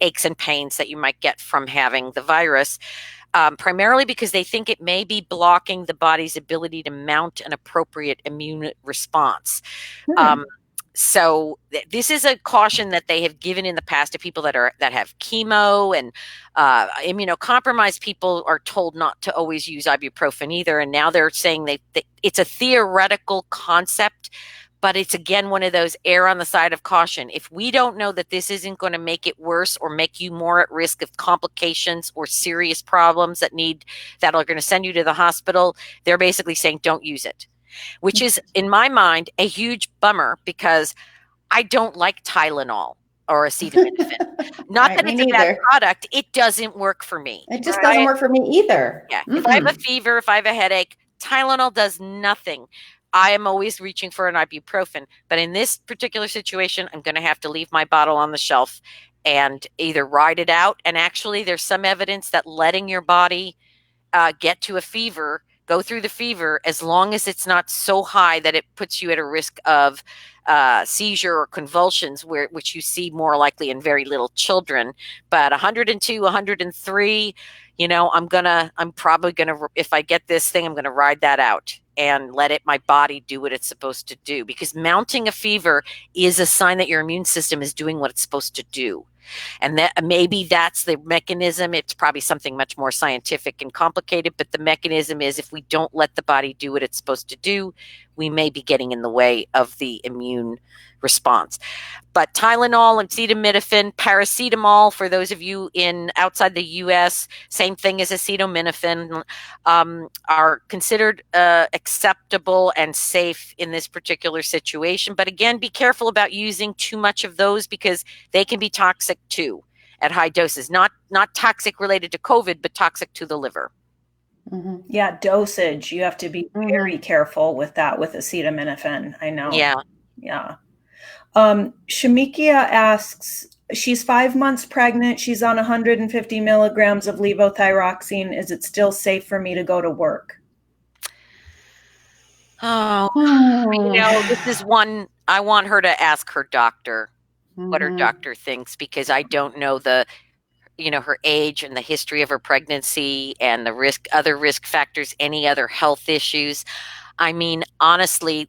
aches and pains that you might get from having the virus, primarily because they think it may be blocking the body's ability to mount an appropriate immune response. So this is a caution that they have given in the past to people that have chemo, and immunocompromised people are told not to always use ibuprofen either. And now they're saying that it's a theoretical concept, but it's again one of those err on the side of caution. If we don't know that this isn't going to make it worse or make you more at risk of complications or serious problems that are going to send you to the hospital, they're basically saying don't use it. Which is, in my mind, a huge bummer, because I don't like Tylenol or acetaminophen. Not that it's a bad product. It doesn't work for me. It just doesn't work for me either. Yeah. If I have a fever, if I have a headache, Tylenol does nothing. I am always reaching for an ibuprofen. But in this particular situation, I'm going to have to leave my bottle on the shelf and either ride it out. And actually, there's some evidence that letting your body get to a fever, go through the fever, as long as it's not so high that it puts you at a risk of seizure or convulsions, which you see more likely in very little children. But 102, 103, I'm probably gonna, if I get this thing, I'm gonna ride that out and let my body do what it's supposed to do, because mounting a fever is a sign that your immune system is doing what it's supposed to do. And that maybe that's the mechanism. It's probably something much more scientific and complicated, but the mechanism is, if we don't let the body do what it's supposed to do, we may be getting in the way of the immune response. But Tylenol, acetaminophen, paracetamol, for those of you outside the US, same thing as acetaminophen, are considered acceptable and safe in this particular situation. But again, be careful about using too much of those, because they can be toxic too at high doses. Not toxic related to COVID, but toxic to the liver. Mm-hmm. Yeah, dosage. You have to be very careful with that with acetaminophen. I know. Yeah. Yeah. Shamikia asks, she's 5 months pregnant. She's on 150 milligrams of levothyroxine. Is it still safe for me to go to work? Oh, this is one I want her to ask her doctor what her doctor thinks, because I don't know her age and the history of her pregnancy and the other risk factors, any other health issues. I mean, honestly,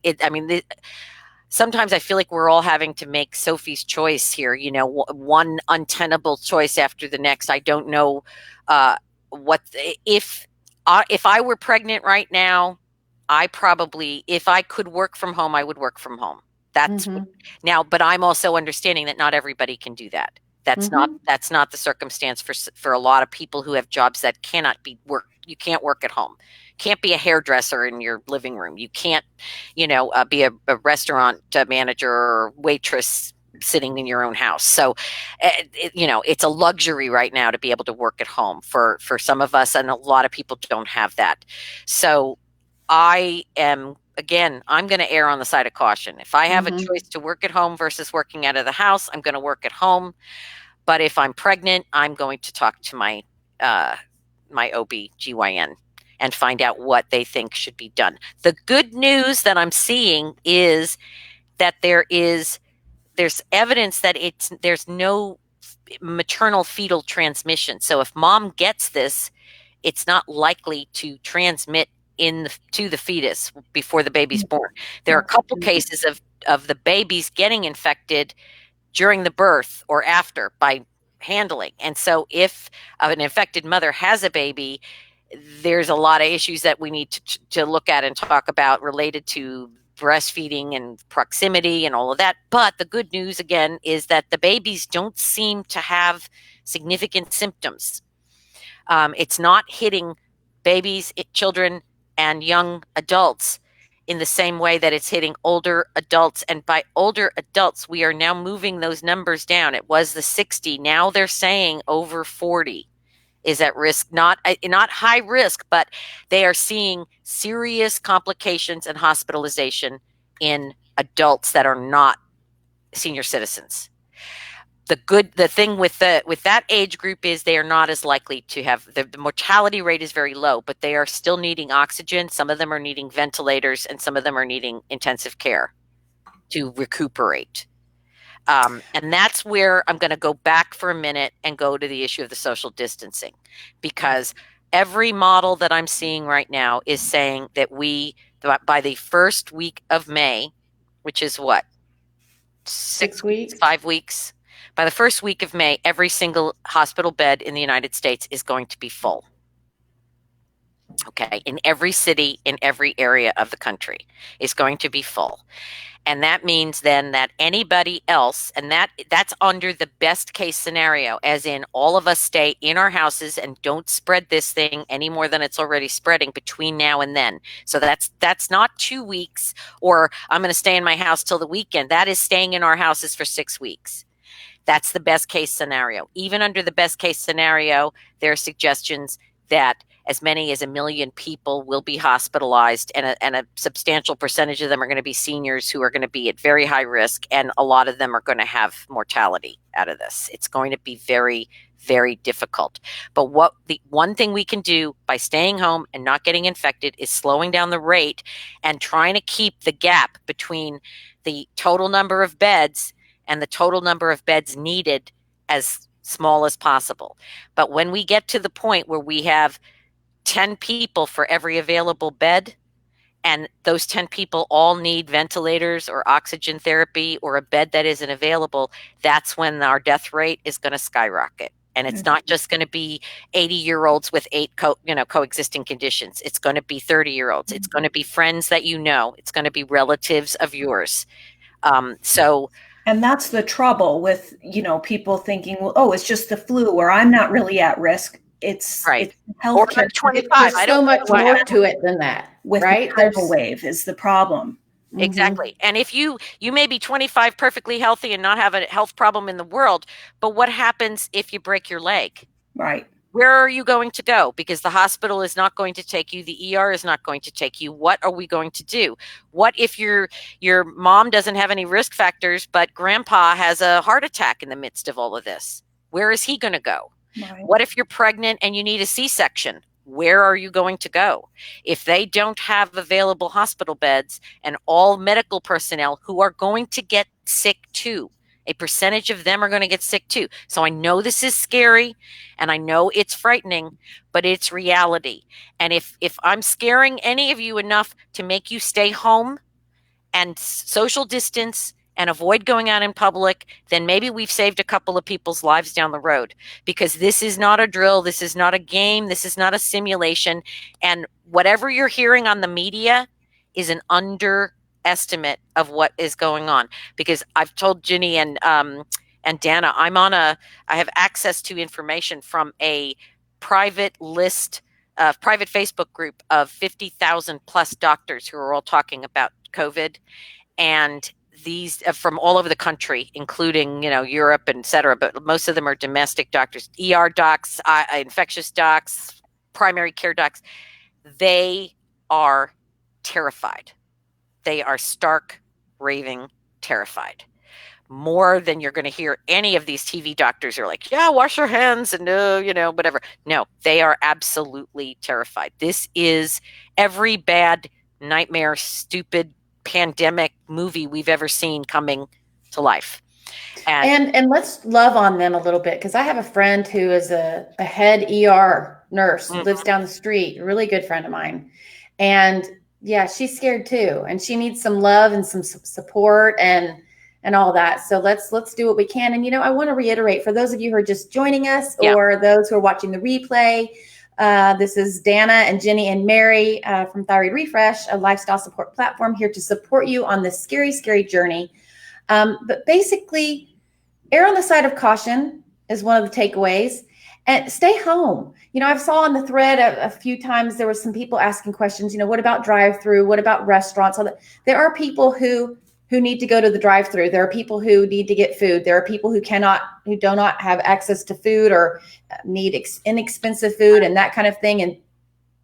sometimes I feel like we're all having to make Sophie's choice here, one untenable choice after the next. I don't know what if I were pregnant right now, if I could work from home, I would work from home. That's now, but I'm also understanding that not everybody can do that. That's not the circumstance for a lot of people who have jobs that cannot be work. You can't work at home. Can't be a hairdresser in your living room. You can't, be a restaurant manager or waitress sitting in your own house. So, it's a luxury right now to be able to work at home for some of us, and a lot of people don't have that. So, I'm going to err on the side of caution. If I have a choice to work at home versus working out of the house, I'm going to work at home. But if I'm pregnant, I'm going to talk to my OB/GYN and find out what they think should be done. The good news that I'm seeing is that there's evidence that there's no maternal fetal transmission. So if mom gets this, it's not likely to transmit to the fetus before the baby's born. There are a couple cases of the babies getting infected during the birth or after by handling. And so if an infected mother has a baby, there's a lot of issues that we need to look at and talk about related to breastfeeding and proximity and all of that. But the good news, again, is that the babies don't seem to have significant symptoms. It's not hitting babies, children, and young adults in the same way that it's hitting older adults. And by older adults, we are now moving those numbers down. It was the 60. Now they're saying over 40 is at risk, not high risk, but they are seeing serious complications and hospitalization in adults that are not senior citizens. The thing with that age group is they are not as likely to have the mortality rate is very low, but they are still needing oxygen. Some of them are needing ventilators, and some of them are needing intensive care to recuperate. And that's where I'm going to go back for a minute and go to the issue of the social distancing, because every model that I'm seeing right now is saying that by the first week of May, which is what? 6 weeks? 5 weeks. By the first week of May, every single hospital bed in the United States is going to be full. Okay, in every city, in every area of the country is going to be full. And that means then that anybody else, and that's under the best case scenario, as in all of us stay in our houses and don't spread this thing any more than it's already spreading between now and then. So that's not 2 weeks, or I'm going to stay in my house till the weekend. That is staying in our houses for 6 weeks. That's the best case scenario. Even under the best case scenario, there are suggestions that as many as 1 million people will be hospitalized, and a substantial percentage of them are going to be seniors who are going to be at very high risk, and a lot of them are going to have mortality out of this. It's going to be very, very difficult. But the one thing we can do by staying home and not getting infected is slowing down the rate and trying to keep the gap between the total number of beds and the total number of beds needed as small as possible. But when we get to the point where we have 10 people for every available bed, and those 10 people all need ventilators or oxygen therapy or a bed that isn't available, that's when our death rate is going to skyrocket. And it's not just going to be 80-year-olds with 8 coexisting conditions. It's going to be 30-year-olds. It's going to be friends that you know. It's going to be relatives of yours. And that's the trouble with, people thinking, well, oh, it's just the flu, or I'm not really at risk. It's right. It's healthcare. Or 25. There's so much more to it than that. With right? The tidal wave is the problem. Exactly. And if you may be 25 perfectly healthy and not have a health problem in the world, but what happens if you break your leg? Right. Where are you going to go? Because the hospital is not going to take you. The ER is not going to take you. What are we going to do? What if your mom doesn't have any risk factors, but grandpa has a heart attack in the midst of all of this? Where is he going to go? Right. What if you're pregnant and you need a C-section? Where are you going to go? If they don't have available hospital beds and all medical personnel who are going to get sick too, a percentage of them are going to get sick too. So I know this is scary and I know it's frightening, but it's reality. And if I'm scaring any of you enough to make you stay home and social distance and avoid going out in public, then maybe we've saved a couple of people's lives down the road, because this is not a drill. This is not a game. This is not a simulation. And whatever you're hearing on the media is an underestimate of what is going on. Because I've told Ginny and Danna, I have access to information from a private list, private Facebook group of 50,000 plus doctors who are all talking about COVID, and these from all over the country, including, Europe and et cetera, but most of them are domestic doctors, ER docs, infectious docs, primary care docs. They are terrified. They are stark, raving terrified. More than you're going to hear any of these TV doctors who are like, yeah, wash your hands and whatever. No, they are absolutely terrified. This is every bad nightmare, stupid pandemic movie we've ever seen coming to life. And let's love on them a little bit, because I have a friend who is a head ER nurse, lives down the street, a really good friend of mine. And yeah, she's scared too. And she needs some love and some support and all that. So let's do what we can. And, I want to reiterate for those of you who are just joining us, or those who are watching the replay, this is Danna and Ginny and Mary from Thyroid Refresh, a lifestyle support platform, here to support you on this scary, scary journey. But basically, err on the side of caution is one of the takeaways, and stay home. I saw on the thread a few times there were some people asking questions, what about drive-through? What about restaurants? There are people who need to go to the drive-through. There are people who need to get food. There are people who do not have access to food, or need inexpensive food and that kind of thing. And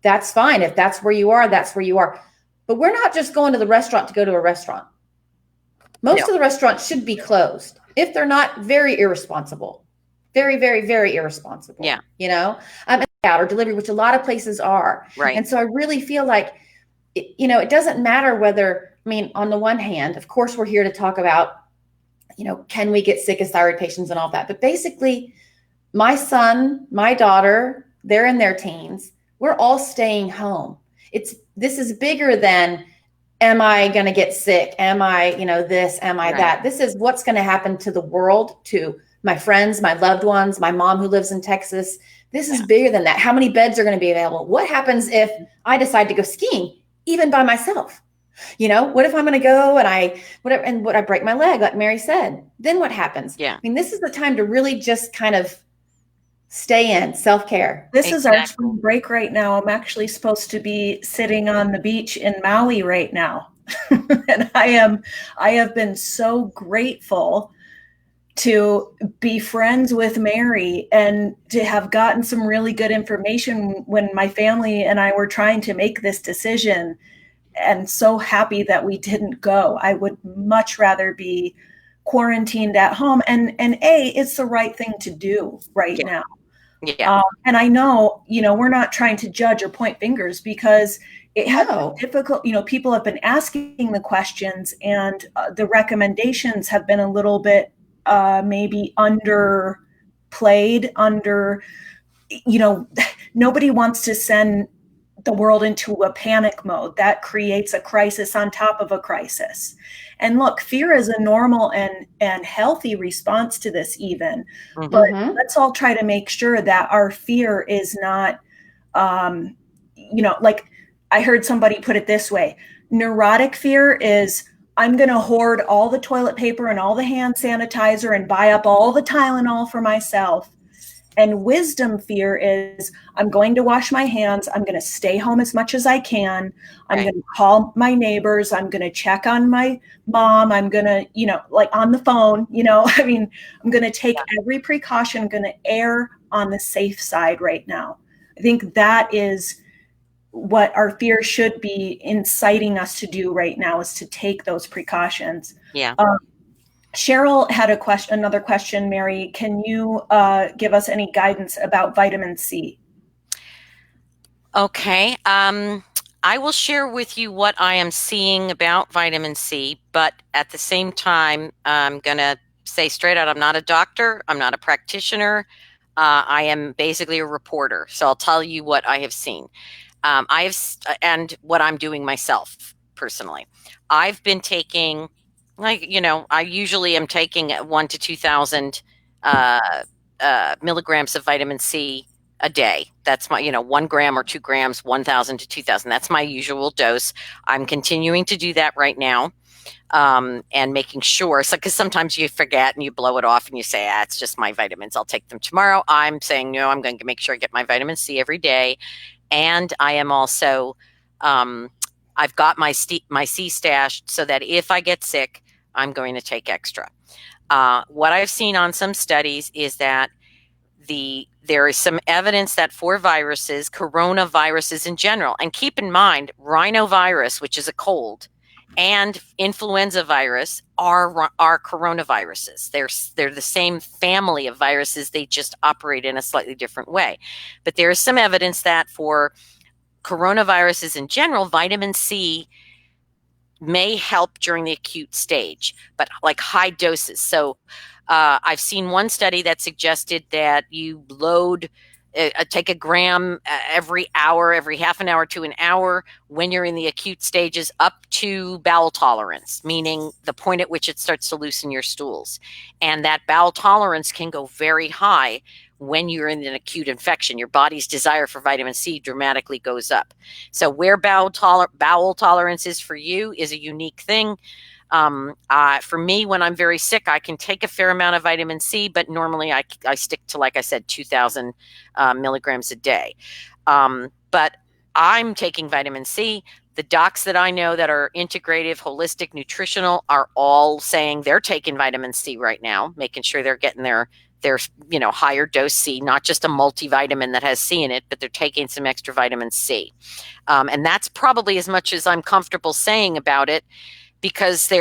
that's fine. If that's where you are, that's where you are. But we're not just going to the restaurant to go to a restaurant. Most of the restaurants should be closed if they're not very irresponsible. Very, very, very irresponsible. Yeah. Out or delivery, which a lot of places are. Right. And so I really feel like, it doesn't matter whether, on the one hand, of course, we're here to talk about, can we get sick as thyroid patients and all that. But basically, my son, my daughter, they're in their teens. We're all staying home. This is bigger than, am I going to get sick? Am I, this, am I that? This is what's going to happen to the world, to my friends, my loved ones, my mom who lives in Texas. This is bigger than that. How many beds are going to be available? What happens if I decide to go skiing, even by myself? What if I'm going to go and I break my leg, like Mary said? Then what happens? Yeah. This is the time to really just kind of stay in self-care. This is our spring break right now. I'm actually supposed to be sitting on the beach in Maui right now. And I have been so grateful to be friends with Mary and to have gotten some really good information when my family and I were trying to make this decision, and so happy that we didn't go. I would much rather be quarantined at home, and it's the right thing to do right now. Yeah. And I know, we're not trying to judge or point fingers, because it has been difficult. People have been asking the questions, and the recommendations have been a little bit maybe underplayed, nobody wants to send the world into a panic mode. That creates a crisis on top of a crisis. And look, fear is a normal and healthy response to this even. Mm-hmm. But let's all try to make sure that our fear is not, like I heard somebody put it this way: neurotic fear is, I'm going to hoard all the toilet paper and all the hand sanitizer and buy up all the Tylenol for myself. And wisdom fear is, I'm going to wash my hands. I'm going to stay home as much as I can. I'm going to call my neighbors. I'm going to check on my mom. I'm going to, like on the phone, I'm going to take every precaution. I'm going to err on the safe side right now. I think that is what our fear should be inciting us to do right now, is to take those precautions. Yeah. Cheryl had another question, Mary. Can you give us any guidance about vitamin C? Okay. I will share with you what I am seeing about vitamin C, but at the same time, I'm going to say straight out, I'm not a doctor. I'm not a practitioner. I am basically a reporter. So I'll tell you what I have seen. And what I'm doing myself personally. I've been taking, I usually am taking 1 to 2,000 milligrams of vitamin C a day. That's my, 1 gram or 2 grams, 1,000 to 2,000. That's my usual dose. I'm continuing to do that right now. And making sure, because sometimes you forget and you blow it off and you say, it's just my vitamins, I'll take them tomorrow. I'm saying, no, I'm going to make sure I get my vitamin C every day. And I am also, I've got my C stashed so that if I get sick, I'm going to take extra. What I've seen on some studies is that there is some evidence that for viruses, coronaviruses in general, and keep in mind, rhinovirus, which is a cold, and influenza virus are coronaviruses. They're the same family of viruses. They just operate in a slightly different way. But there is some evidence that for coronaviruses in general, vitamin C may help during the acute stage, but like high doses. So I've seen one study that suggested that you take a gram every hour, every half an hour to an hour when you're in the acute stages up to bowel tolerance, meaning the point at which it starts to loosen your stools. And that bowel tolerance can go very high when you're in an acute infection. Your body's desire for vitamin C dramatically goes up. So where bowel tolerance is for you is a unique thing. For me, when I'm very sick, I can take a fair amount of vitamin C, but normally I stick to, like I said, 2,000 milligrams a day. But I'm taking vitamin C. The docs that I know that are integrative, holistic, nutritional are all saying they're taking vitamin C right now, making sure they're getting their higher dose C, not just a multivitamin that has C in it, but they're taking some extra vitamin C. And that's probably as much as I'm comfortable saying about it, because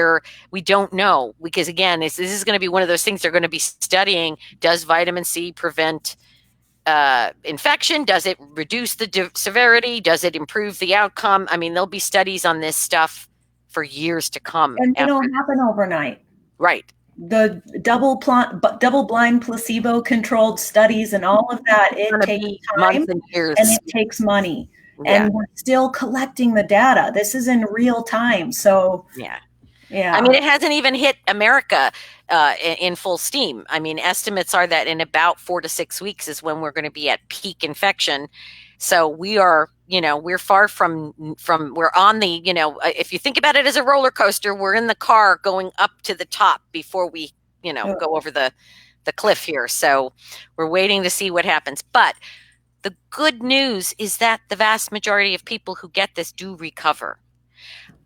we don't know. Because again, this is going to be one of those things they're going to be studying. Does vitamin C prevent infection? Does it reduce the severity? Does it improve the outcome? I mean, there'll be studies on this stuff for years to come. And they don't happen overnight. Right. The double-blind placebo-controlled studies and all of that, it takes time months and years, and it takes money. Yeah. And we're still collecting the data. This is in real time. So yeah. I mean, it hasn't even hit America in full steam. I mean, estimates are that in about 4 to 6 weeks is when we're going to be at peak infection. So we are, we're far from we're on the, if you think about it as a roller coaster, we're in the car going up to the top before we, go over the cliff here. So we're waiting to see what happens. But the good news is that the vast majority of people who get this do recover.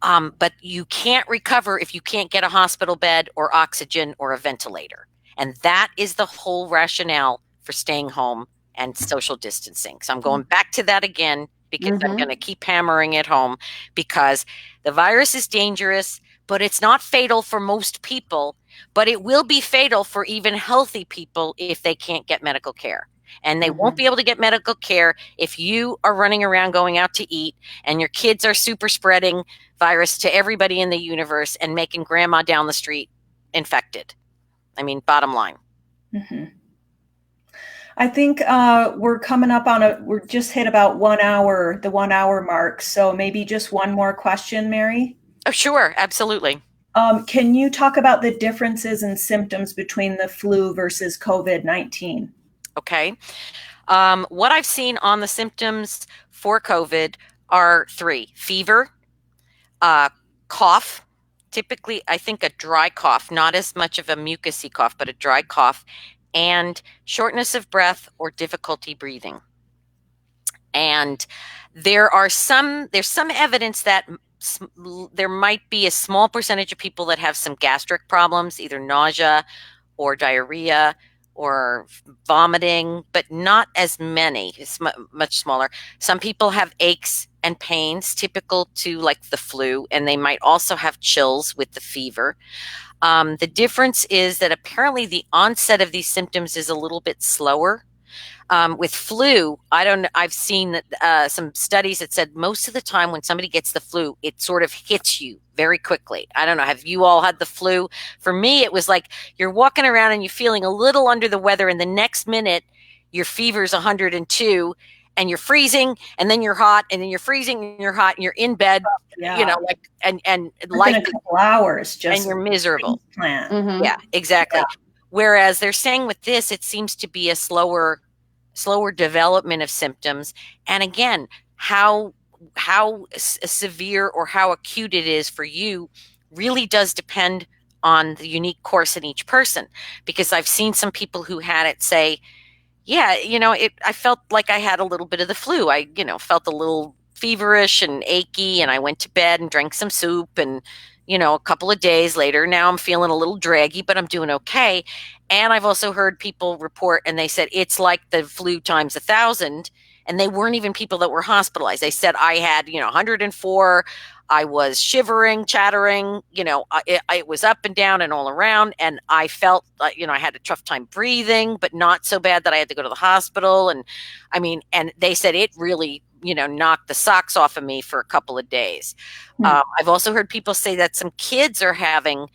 But you can't recover if you can't get a hospital bed or oxygen or a ventilator. And that is the whole rationale for staying home and social distancing. So I'm going back to that again, because I'm going to keep hammering it home, because the virus is dangerous, but it's not fatal for most people, but it will be fatal for even healthy people if they can't get medical care. And they won't be able to get medical care if you are running around going out to eat and your kids are super spreading virus to everybody in the universe and making grandma down the street infected. I mean, bottom line. I think we're coming up on we're just hit about 1 hour, the 1 hour mark. So maybe just one more question, Mary. Oh, sure. Absolutely. Can you talk about the differences in symptoms between the flu versus COVID-19? Okay. What I've seen on the symptoms for COVID are 3: fever, cough, typically, I think a dry cough, not as much of a mucousy cough, but a dry cough, and shortness of breath or difficulty breathing. And there's some evidence that there might be a small percentage of people that have some gastric problems, either nausea or diarrhea or vomiting, but not as many. It's much smaller. Some people have aches and pains typical to like the flu, and they might also have chills with the fever. The difference is that apparently the onset of these symptoms is a little bit slower. With flu, I've seen that some studies that said most of the time when somebody gets the flu, it sort of hits you very quickly. I don't know. Have you all had the flu? For me, it was like you're walking around and you're feeling a little under the weather, and the next minute your fever's 102 and you're freezing, and then you're hot, and then you're freezing and you're hot, and you're in bed, like, and life in a couple hours, just and you're miserable. Mm-hmm. Yeah, exactly. Yeah. Whereas they're saying with this, it seems to be a slower development of symptoms. And again, how severe or how acute it is for you really does depend on the unique course in each person. Because I've seen some people who had it say, yeah, I felt like I had a little bit of the flu. I, felt a little feverish and achy, and I went to bed and drank some soup, and, a couple of days later, now I'm feeling a little draggy, but I'm doing okay. And I've also heard people report, and they said it's like the flu times 1,000, and they weren't even people that were hospitalized. They said I had, 104. I was shivering, chattering, it was up and down and all around. And I felt, I had a tough time breathing, but not so bad that I had to go to the hospital. And and they said it really, knocked the socks off of me for a couple of days. I've also heard people say that some kids are having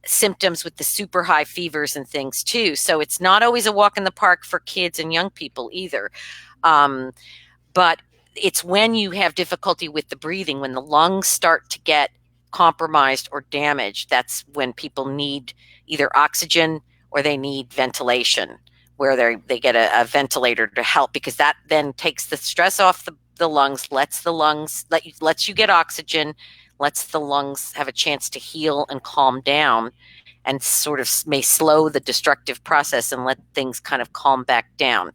symptoms with the super high fevers and things too. So it's not always a walk in the park for kids and young people either. But it's when you have difficulty with the breathing, when the lungs start to get compromised or damaged, that's when people need either oxygen or they need ventilation, where they get a ventilator to help, because that then takes the stress off the lungs, lets you get oxygen, lets the lungs have a chance to heal and calm down, and sort of may slow the destructive process and let things kind of calm back down.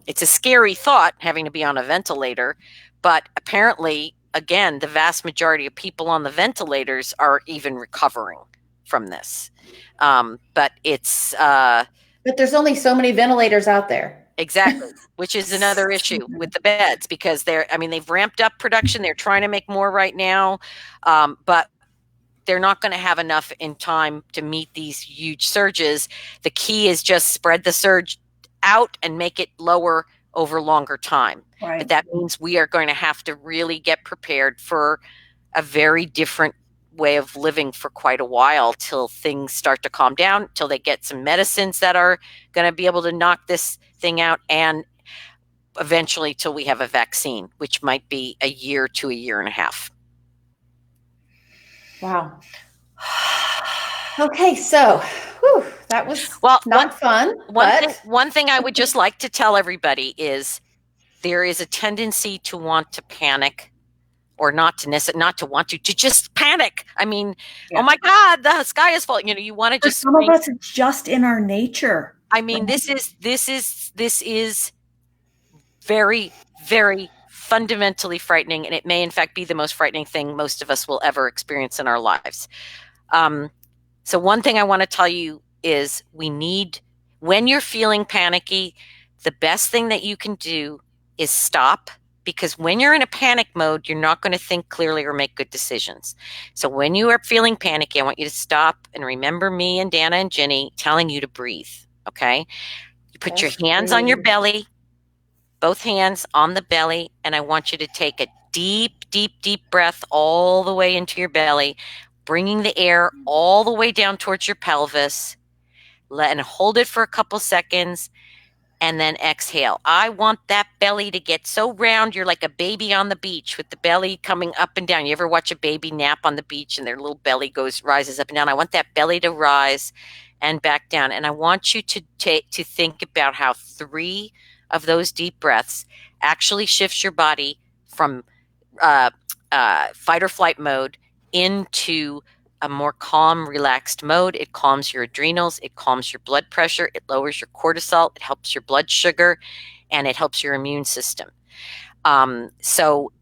It's a scary thought, having to be on a ventilator, but apparently, again, the vast majority of people on the ventilators are even recovering from this. But it's but there's only so many ventilators out there. Exactly, which is another issue with the beds, because they've ramped up production. They're trying to make more right now, but they're not going to have enough in time to meet these huge surges. The key is just spread the surge out and make it lower over longer time. Right. But that means we are going to have to really get prepared for a very different way of living for quite a while, till things start to calm down, till they get some medicines that are going to be able to knock this thing out, and eventually till we have a vaccine, which might be a year to a year and a half. Wow. Okay, so that was not fun. One thing I would just like to tell everybody is there is a tendency to want to panic, or not to want to just panic. I mean, Oh my God, the sky is falling. You want to just. For some of us, it's just in our nature. I mean, this is very, very fundamentally frightening, and it may in fact be the most frightening thing most of us will ever experience in our lives. So one thing I want to tell you is when you're feeling panicky, the best thing that you can do is stop, because when you're in a panic mode, you're not going to think clearly or make good decisions. So when you are feeling panicky, I want you to stop and remember me and Danna and Ginny telling you to breathe, okay? You put your hands on your belly, both hands on the belly, and I want you to take a deep, deep, deep breath all the way into your belly, bringing the air all the way down towards your pelvis, and hold it for a couple seconds, and then exhale. I want that belly to get so round, you're like a baby on the beach with the belly coming up and down. You ever watch a baby nap on the beach and their little belly rises up and down? I want that belly to rise and back down. And I want you to think about how 3 of those deep breaths actually shifts your body from fight or flight mode into a more calm, relaxed mode. It calms your adrenals, it calms your blood pressure, it lowers your cortisol, it helps your blood sugar, and it helps your immune system. So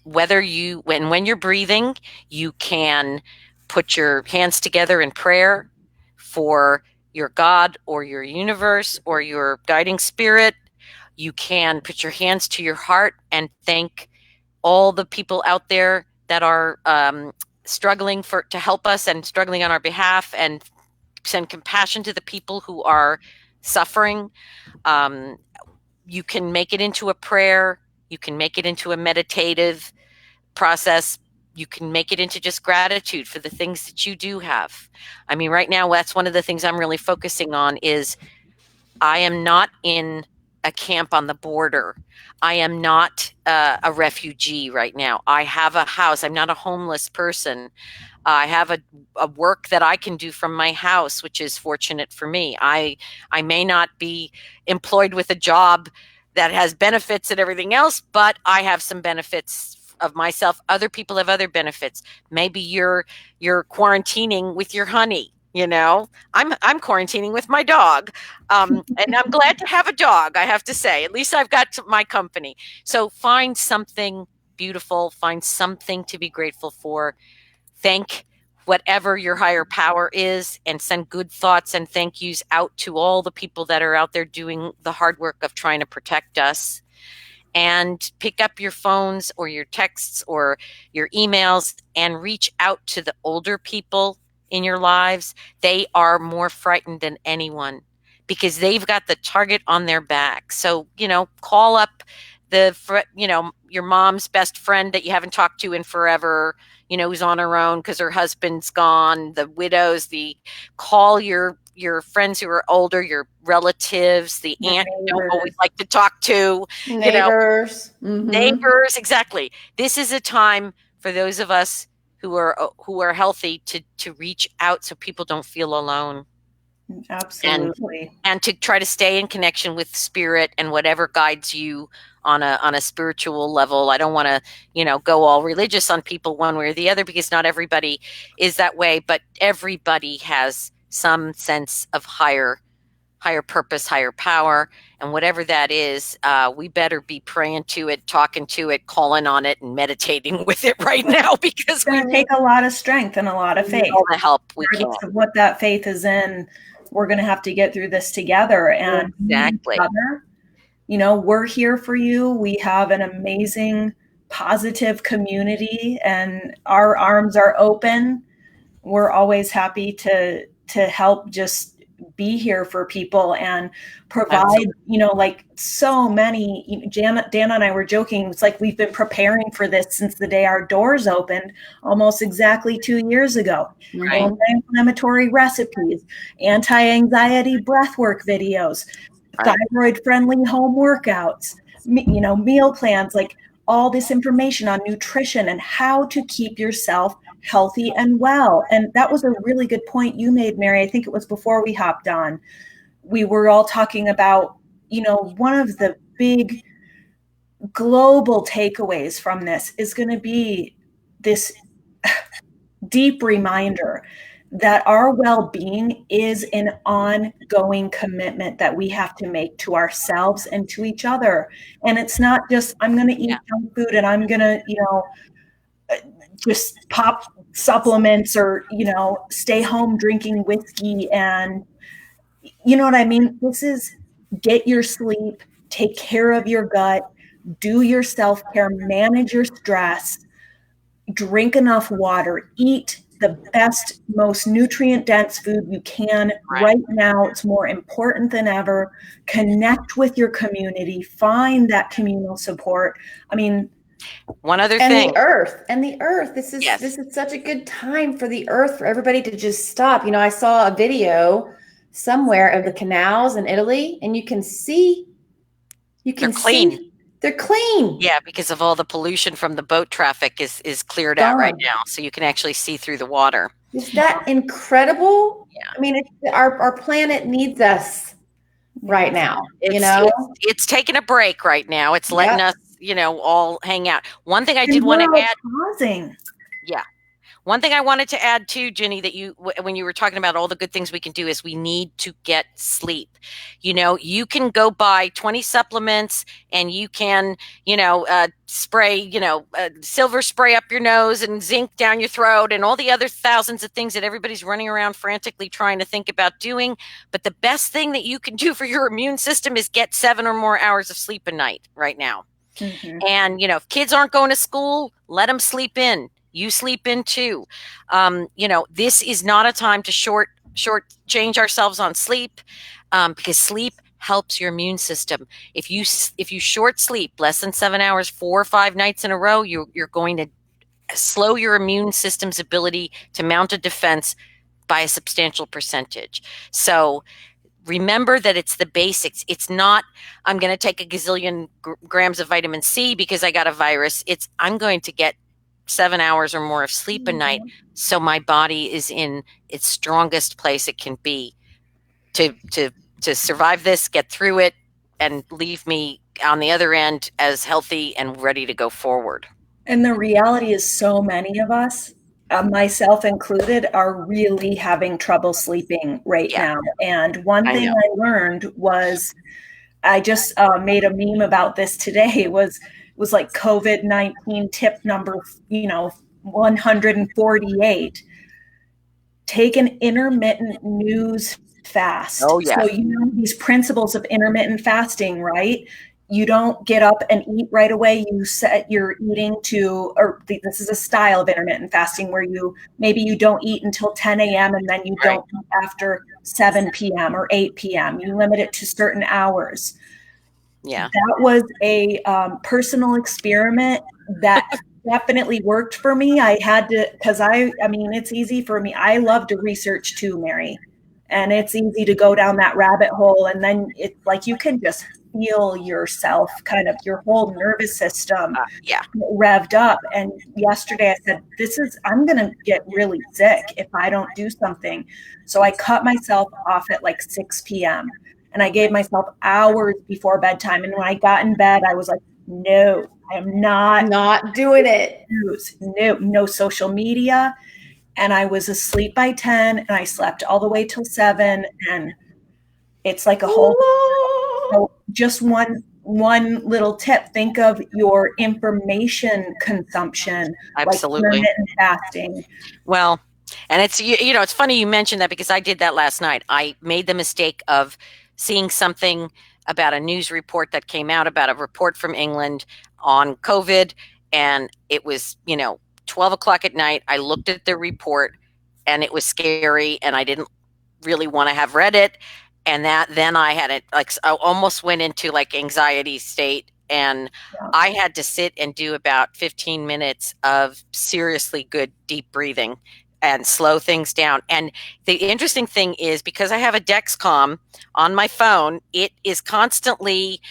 when you're breathing, you can put your hands together in prayer for your God or your universe or your guiding spirit. You can put your hands to your heart and thank all the people out there that are struggling to help us and struggling on our behalf, and send compassion to the people who are suffering. You can make it into a prayer. You can make it into a meditative process. You can make it into just gratitude for the things that you do have. I mean, right now, that's one of the things I'm really focusing on is I am not in a camp on the border. I am not a refugee right now. I have a house. I'm not a homeless person. I have a work that I can do from my house, which is fortunate for me. I may not be employed with a job that has benefits and everything else, but I have some benefits of myself. Other people have other benefits. Maybe you're quarantining with your honey. You know, I'm quarantining with my dog, and I'm glad to have a dog. I have to say, at least I've got my company. So find something beautiful. Find something to be grateful for. Thank whatever your higher power is, and send good thoughts and thank yous out to all the people that are out there doing the hard work of trying to protect us. And pick up your phones or your texts or your emails and reach out to the older people in your lives. They are more frightened than anyone because they've got the target on their back. So, call up your mom's best friend that you haven't talked to in forever, who's on her own because her husband's gone, the widows, call your friends who are older, your relatives, the aunt you don't always like to talk to, neighbors, neighbors. Exactly. This is a time for those of us who are healthy to reach out so people don't feel alone. Absolutely. And to try to stay in connection with spirit and whatever guides you on a spiritual level. I don't want to, go all religious on people one way or the other, because not everybody is that way, but everybody has some sense of higher purpose, higher power, and whatever that is, we better be praying to it, talking to it, calling on it, and meditating with it right now, because it's going to take a lot of strength and a lot of faith. All the help we can. What that faith is in, we're going to have to get through this together. And exactly. We're here for you. We have an amazing, positive community, and our arms are open. We're always happy to help just be here for people and provide, like so many, Danna and I were joking. It's like we've been preparing for this since the day our doors opened almost exactly 2 years ago. Right. Anti-inflammatory recipes, anti-anxiety breathwork videos, thyroid-friendly home workouts, meal plans, like all this information on nutrition and how to keep yourself healthy and well. And that was a really good point you made, Mary. I think it was before we hopped on. We were all talking about, one of the big global takeaways from this is going to be this deep reminder that our well-being is an ongoing commitment that we have to make to ourselves and to each other. And it's not just, I'm going to eat junk food and I'm going to, just pop supplements or, stay home drinking whiskey. And you know what I mean? This is get your sleep, take care of your gut, do your self-care, manage your stress, drink enough water, eat the best, most nutrient-dense food you can. Right now, it's more important than ever. Connect with your community, find that communal support. I mean, one other thing. And the earth. This is such a good time for the earth, for everybody to just stop. I saw a video somewhere of the canals in Italy, and you can see they're clean. They're clean. Yeah, because of all the pollution from the boat traffic is cleared out right now. So you can actually see through the water. Is that incredible? Yeah. I mean, our planet needs us right now. It's taking a break right now. It's letting us, all hang out. One thing I did want to add. Pausing. Yeah. One thing I wanted to add too, Ginny, that when you were talking about all the good things we can do, is we need to get sleep. You can go buy 20 supplements and you can, spray, silver spray up your nose and zinc down your throat and all the other thousands of things that everybody's running around frantically trying to think about doing. But the best thing that you can do for your immune system is get 7 or more hours of sleep a night right now. Mm-hmm. And, if kids aren't going to school, let them sleep in. You sleep in too. This is not a time to short change ourselves on sleep, because sleep helps your immune system. If you short sleep less than 7 hours, 4 or 5 nights in a row, you're going to slow your immune system's ability to mount a defense by a substantial percentage. So remember that it's the basics. It's not, I'm going to take a gazillion grams of vitamin C because I got a virus. It's, I'm going to get 7 hours or more of sleep a night, so my body is in its strongest place it can be to survive this, get through it, and leave me on the other end as healthy and ready to go forward. And the reality is, so many of us, myself included, are really having trouble sleeping right now. And one thing I learned was, I just made a meme about this today, was like COVID-19 tip number 148. Take an intermittent news fast. So these principles of intermittent fasting, right? You don't get up and eat right away. You set your eating to, this is a style of intermittent fasting where maybe you don't eat until 10 a.m. and then you don't eat after 7 p.m. or 8 p.m. You limit it to certain hours. Yeah. That was a personal experiment that definitely worked for me. I had to, because it's easy for me. I love to research too, Mary. And it's easy to go down that rabbit hole. And then it's like you can just feel yourself, kind of your whole nervous system revved up. And yesterday I said, I'm going to get really sick if I don't do something. So I cut myself off at like 6 p.m. And I gave myself hours before bedtime. And when I got in bed, I was like, no, I am not doing it. No social media. And I was asleep by 10 and I slept all the way till 7. And it's like a whole, so just one little tip. Think of your information consumption. Absolutely. Like intermittent fasting. Well, and it's, it's funny you mentioned that, because I did that last night. I made the mistake of seeing something about a news report that came out about a report from England on COVID. And it was, 12 o'clock at night. I looked at the report and it was scary and I didn't really want to have read it. And then I had it, I almost went into like anxiety state. And I had to sit and do about 15 minutes of seriously good deep breathing and slow things down. And the interesting thing is, because I have a Dexcom on my phone, it is constantly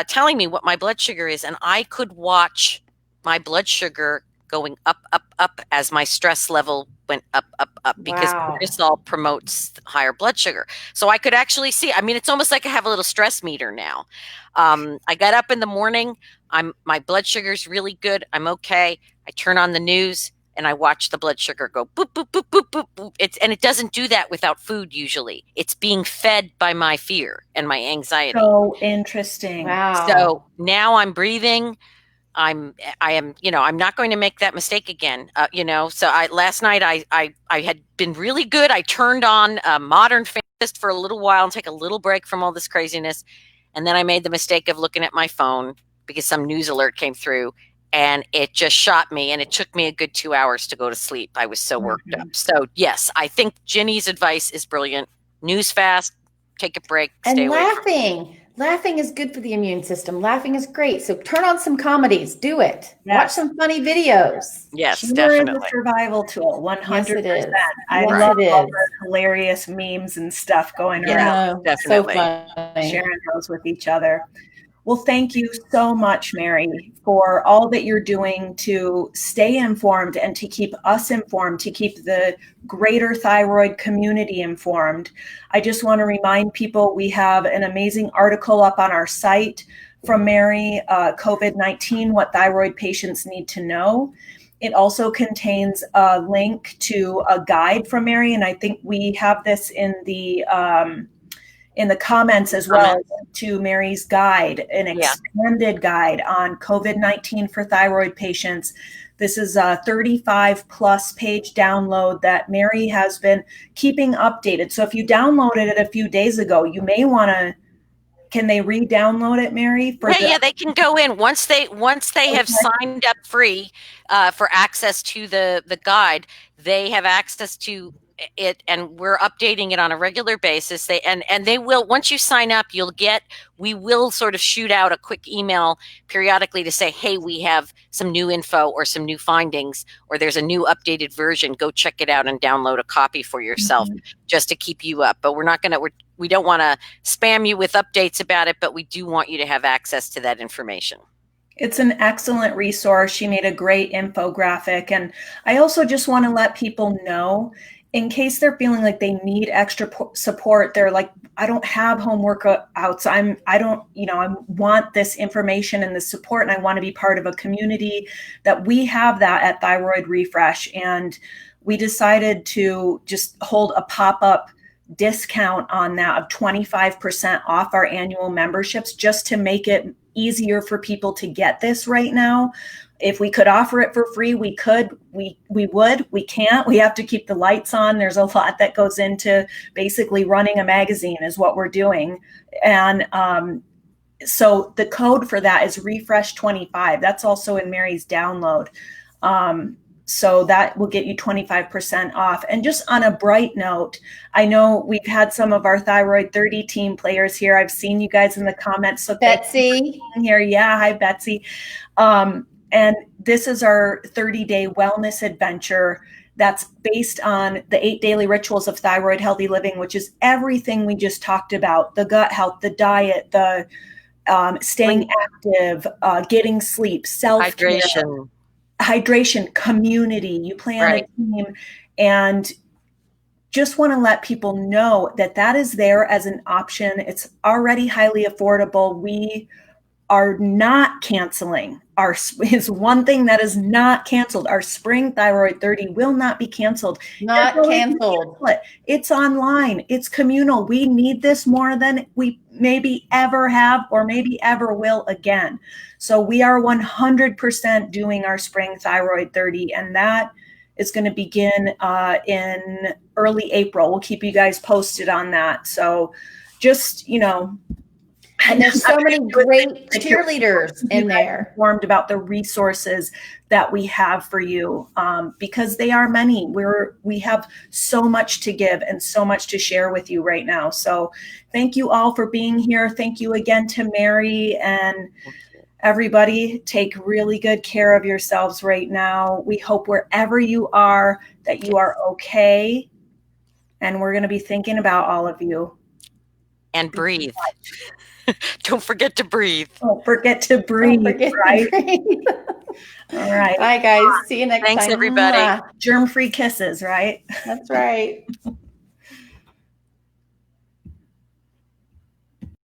telling me what my blood sugar is. And I could watch my blood sugar going up, up, up as my stress level went up, up, up, because cortisol promotes higher blood sugar. So I could actually see, it's almost like I have a little stress meter now. I got up in the morning, my blood sugar is really good. I'm okay. I turn on the news and I watch the blood sugar go boop, boop, boop, boop, boop, boop. And it doesn't do that without food usually. It's being fed by my fear and my anxiety. So interesting. Wow. So now I'm breathing. I am, I'm not going to make that mistake again. So last night I had been really good. I turned on Modern Fast for a little while and take a little break from all this craziness. And then I made the mistake of looking at my phone because some news alert came through and it just shot me. And it took me a good 2 hours to go to sleep. I was so worked up. So yes, I think Ginny's advice is brilliant. News fast, take a break, stay and away. Laughing is good for the immune system. Laughing is great. So turn on some comedies. Do it. Yes. Watch some funny videos. Yes, Humor definitely. is a survival tool. 100%. Yes, it is. I love all the hilarious memes and stuff going around. Definitely. So funny. Sharing those with each other. Well, thank you so much, Mary, for all that you're doing to stay informed and to keep us informed, to keep the greater thyroid community informed. I just want to remind people we have an amazing article up on our site from Mary, COVID-19, What Thyroid Patients Need to Know. It also contains a link to a guide from Mary, and I think we have this in the comments as well, to Mary's guide, an expanded guide on COVID-19 for thyroid patients. This is a 35 plus page download that Mary has been keeping updated. So if you downloaded it a few days ago, you may want to, can they re-download it, Mary? Yeah, they can go in once they have signed up free for access to the guide. They have access to it, and we're updating it on a regular basis. They will, once you sign up, we will sort of shoot out a quick email periodically to say, hey, we have some new info or some new findings, or there's a new updated version. Go check it out and download a copy for yourself, just to keep you up. But we don't want to spam you with updates about it, but we do want you to have access to that information. It's an excellent resource. She made a great infographic. And I also just want to let people know, in case they're feeling like they need extra support, they're like, I don't have home workouts. I want this information and this support, and I want to be part of a community, that we have that at Thyroid Refresh. And we decided to just hold a pop-up discount on that of 25% off our annual memberships, just to make it easier for people to get this right now. If we could offer it for free, we could, we would, we can't. We have to keep the lights on. There's a lot that goes into basically running a magazine is what we're doing. And so the code for that is refresh25. That's also in Mary's download. So that will get you 25% off. And just on a bright note, I know we've had some of our Thyroid 30 team players here. I've seen you guys in the comments. So Betsy here. Yeah. Hi, Betsy. And this is our 30-day wellness adventure that's based on the 8 daily rituals of thyroid healthy living, which is everything we just talked about: the gut health, the diet, the staying active, getting sleep, self-care, hydration, community. You plan a team, and just want to let people know that that is there as an option. It's already highly affordable. We are not canceling is one thing that is not canceled. Our spring Thyroid 30 will not be canceled. Not canceled. It's online. It's communal. We need this more than we maybe ever have, or maybe ever will again. So we are 100% doing our spring Thyroid 30, and that is going to begin in early April. We'll keep you guys posted on that. So just, and there's so many great cheerleaders in there. Informed about the resources that we have for you, because they are many. We have so much to give and so much to share with you right now. So thank you all for being here. Thank you again to Mary, and everybody, take really good care of yourselves right now. We hope wherever you are that you are okay. And we're going to be thinking about all of you. And breathe. Don't forget to breathe. Don't forget to breathe. Right? All right. Bye, guys. See you next time. Thanks, everybody. Germ-free kisses, right? That's right.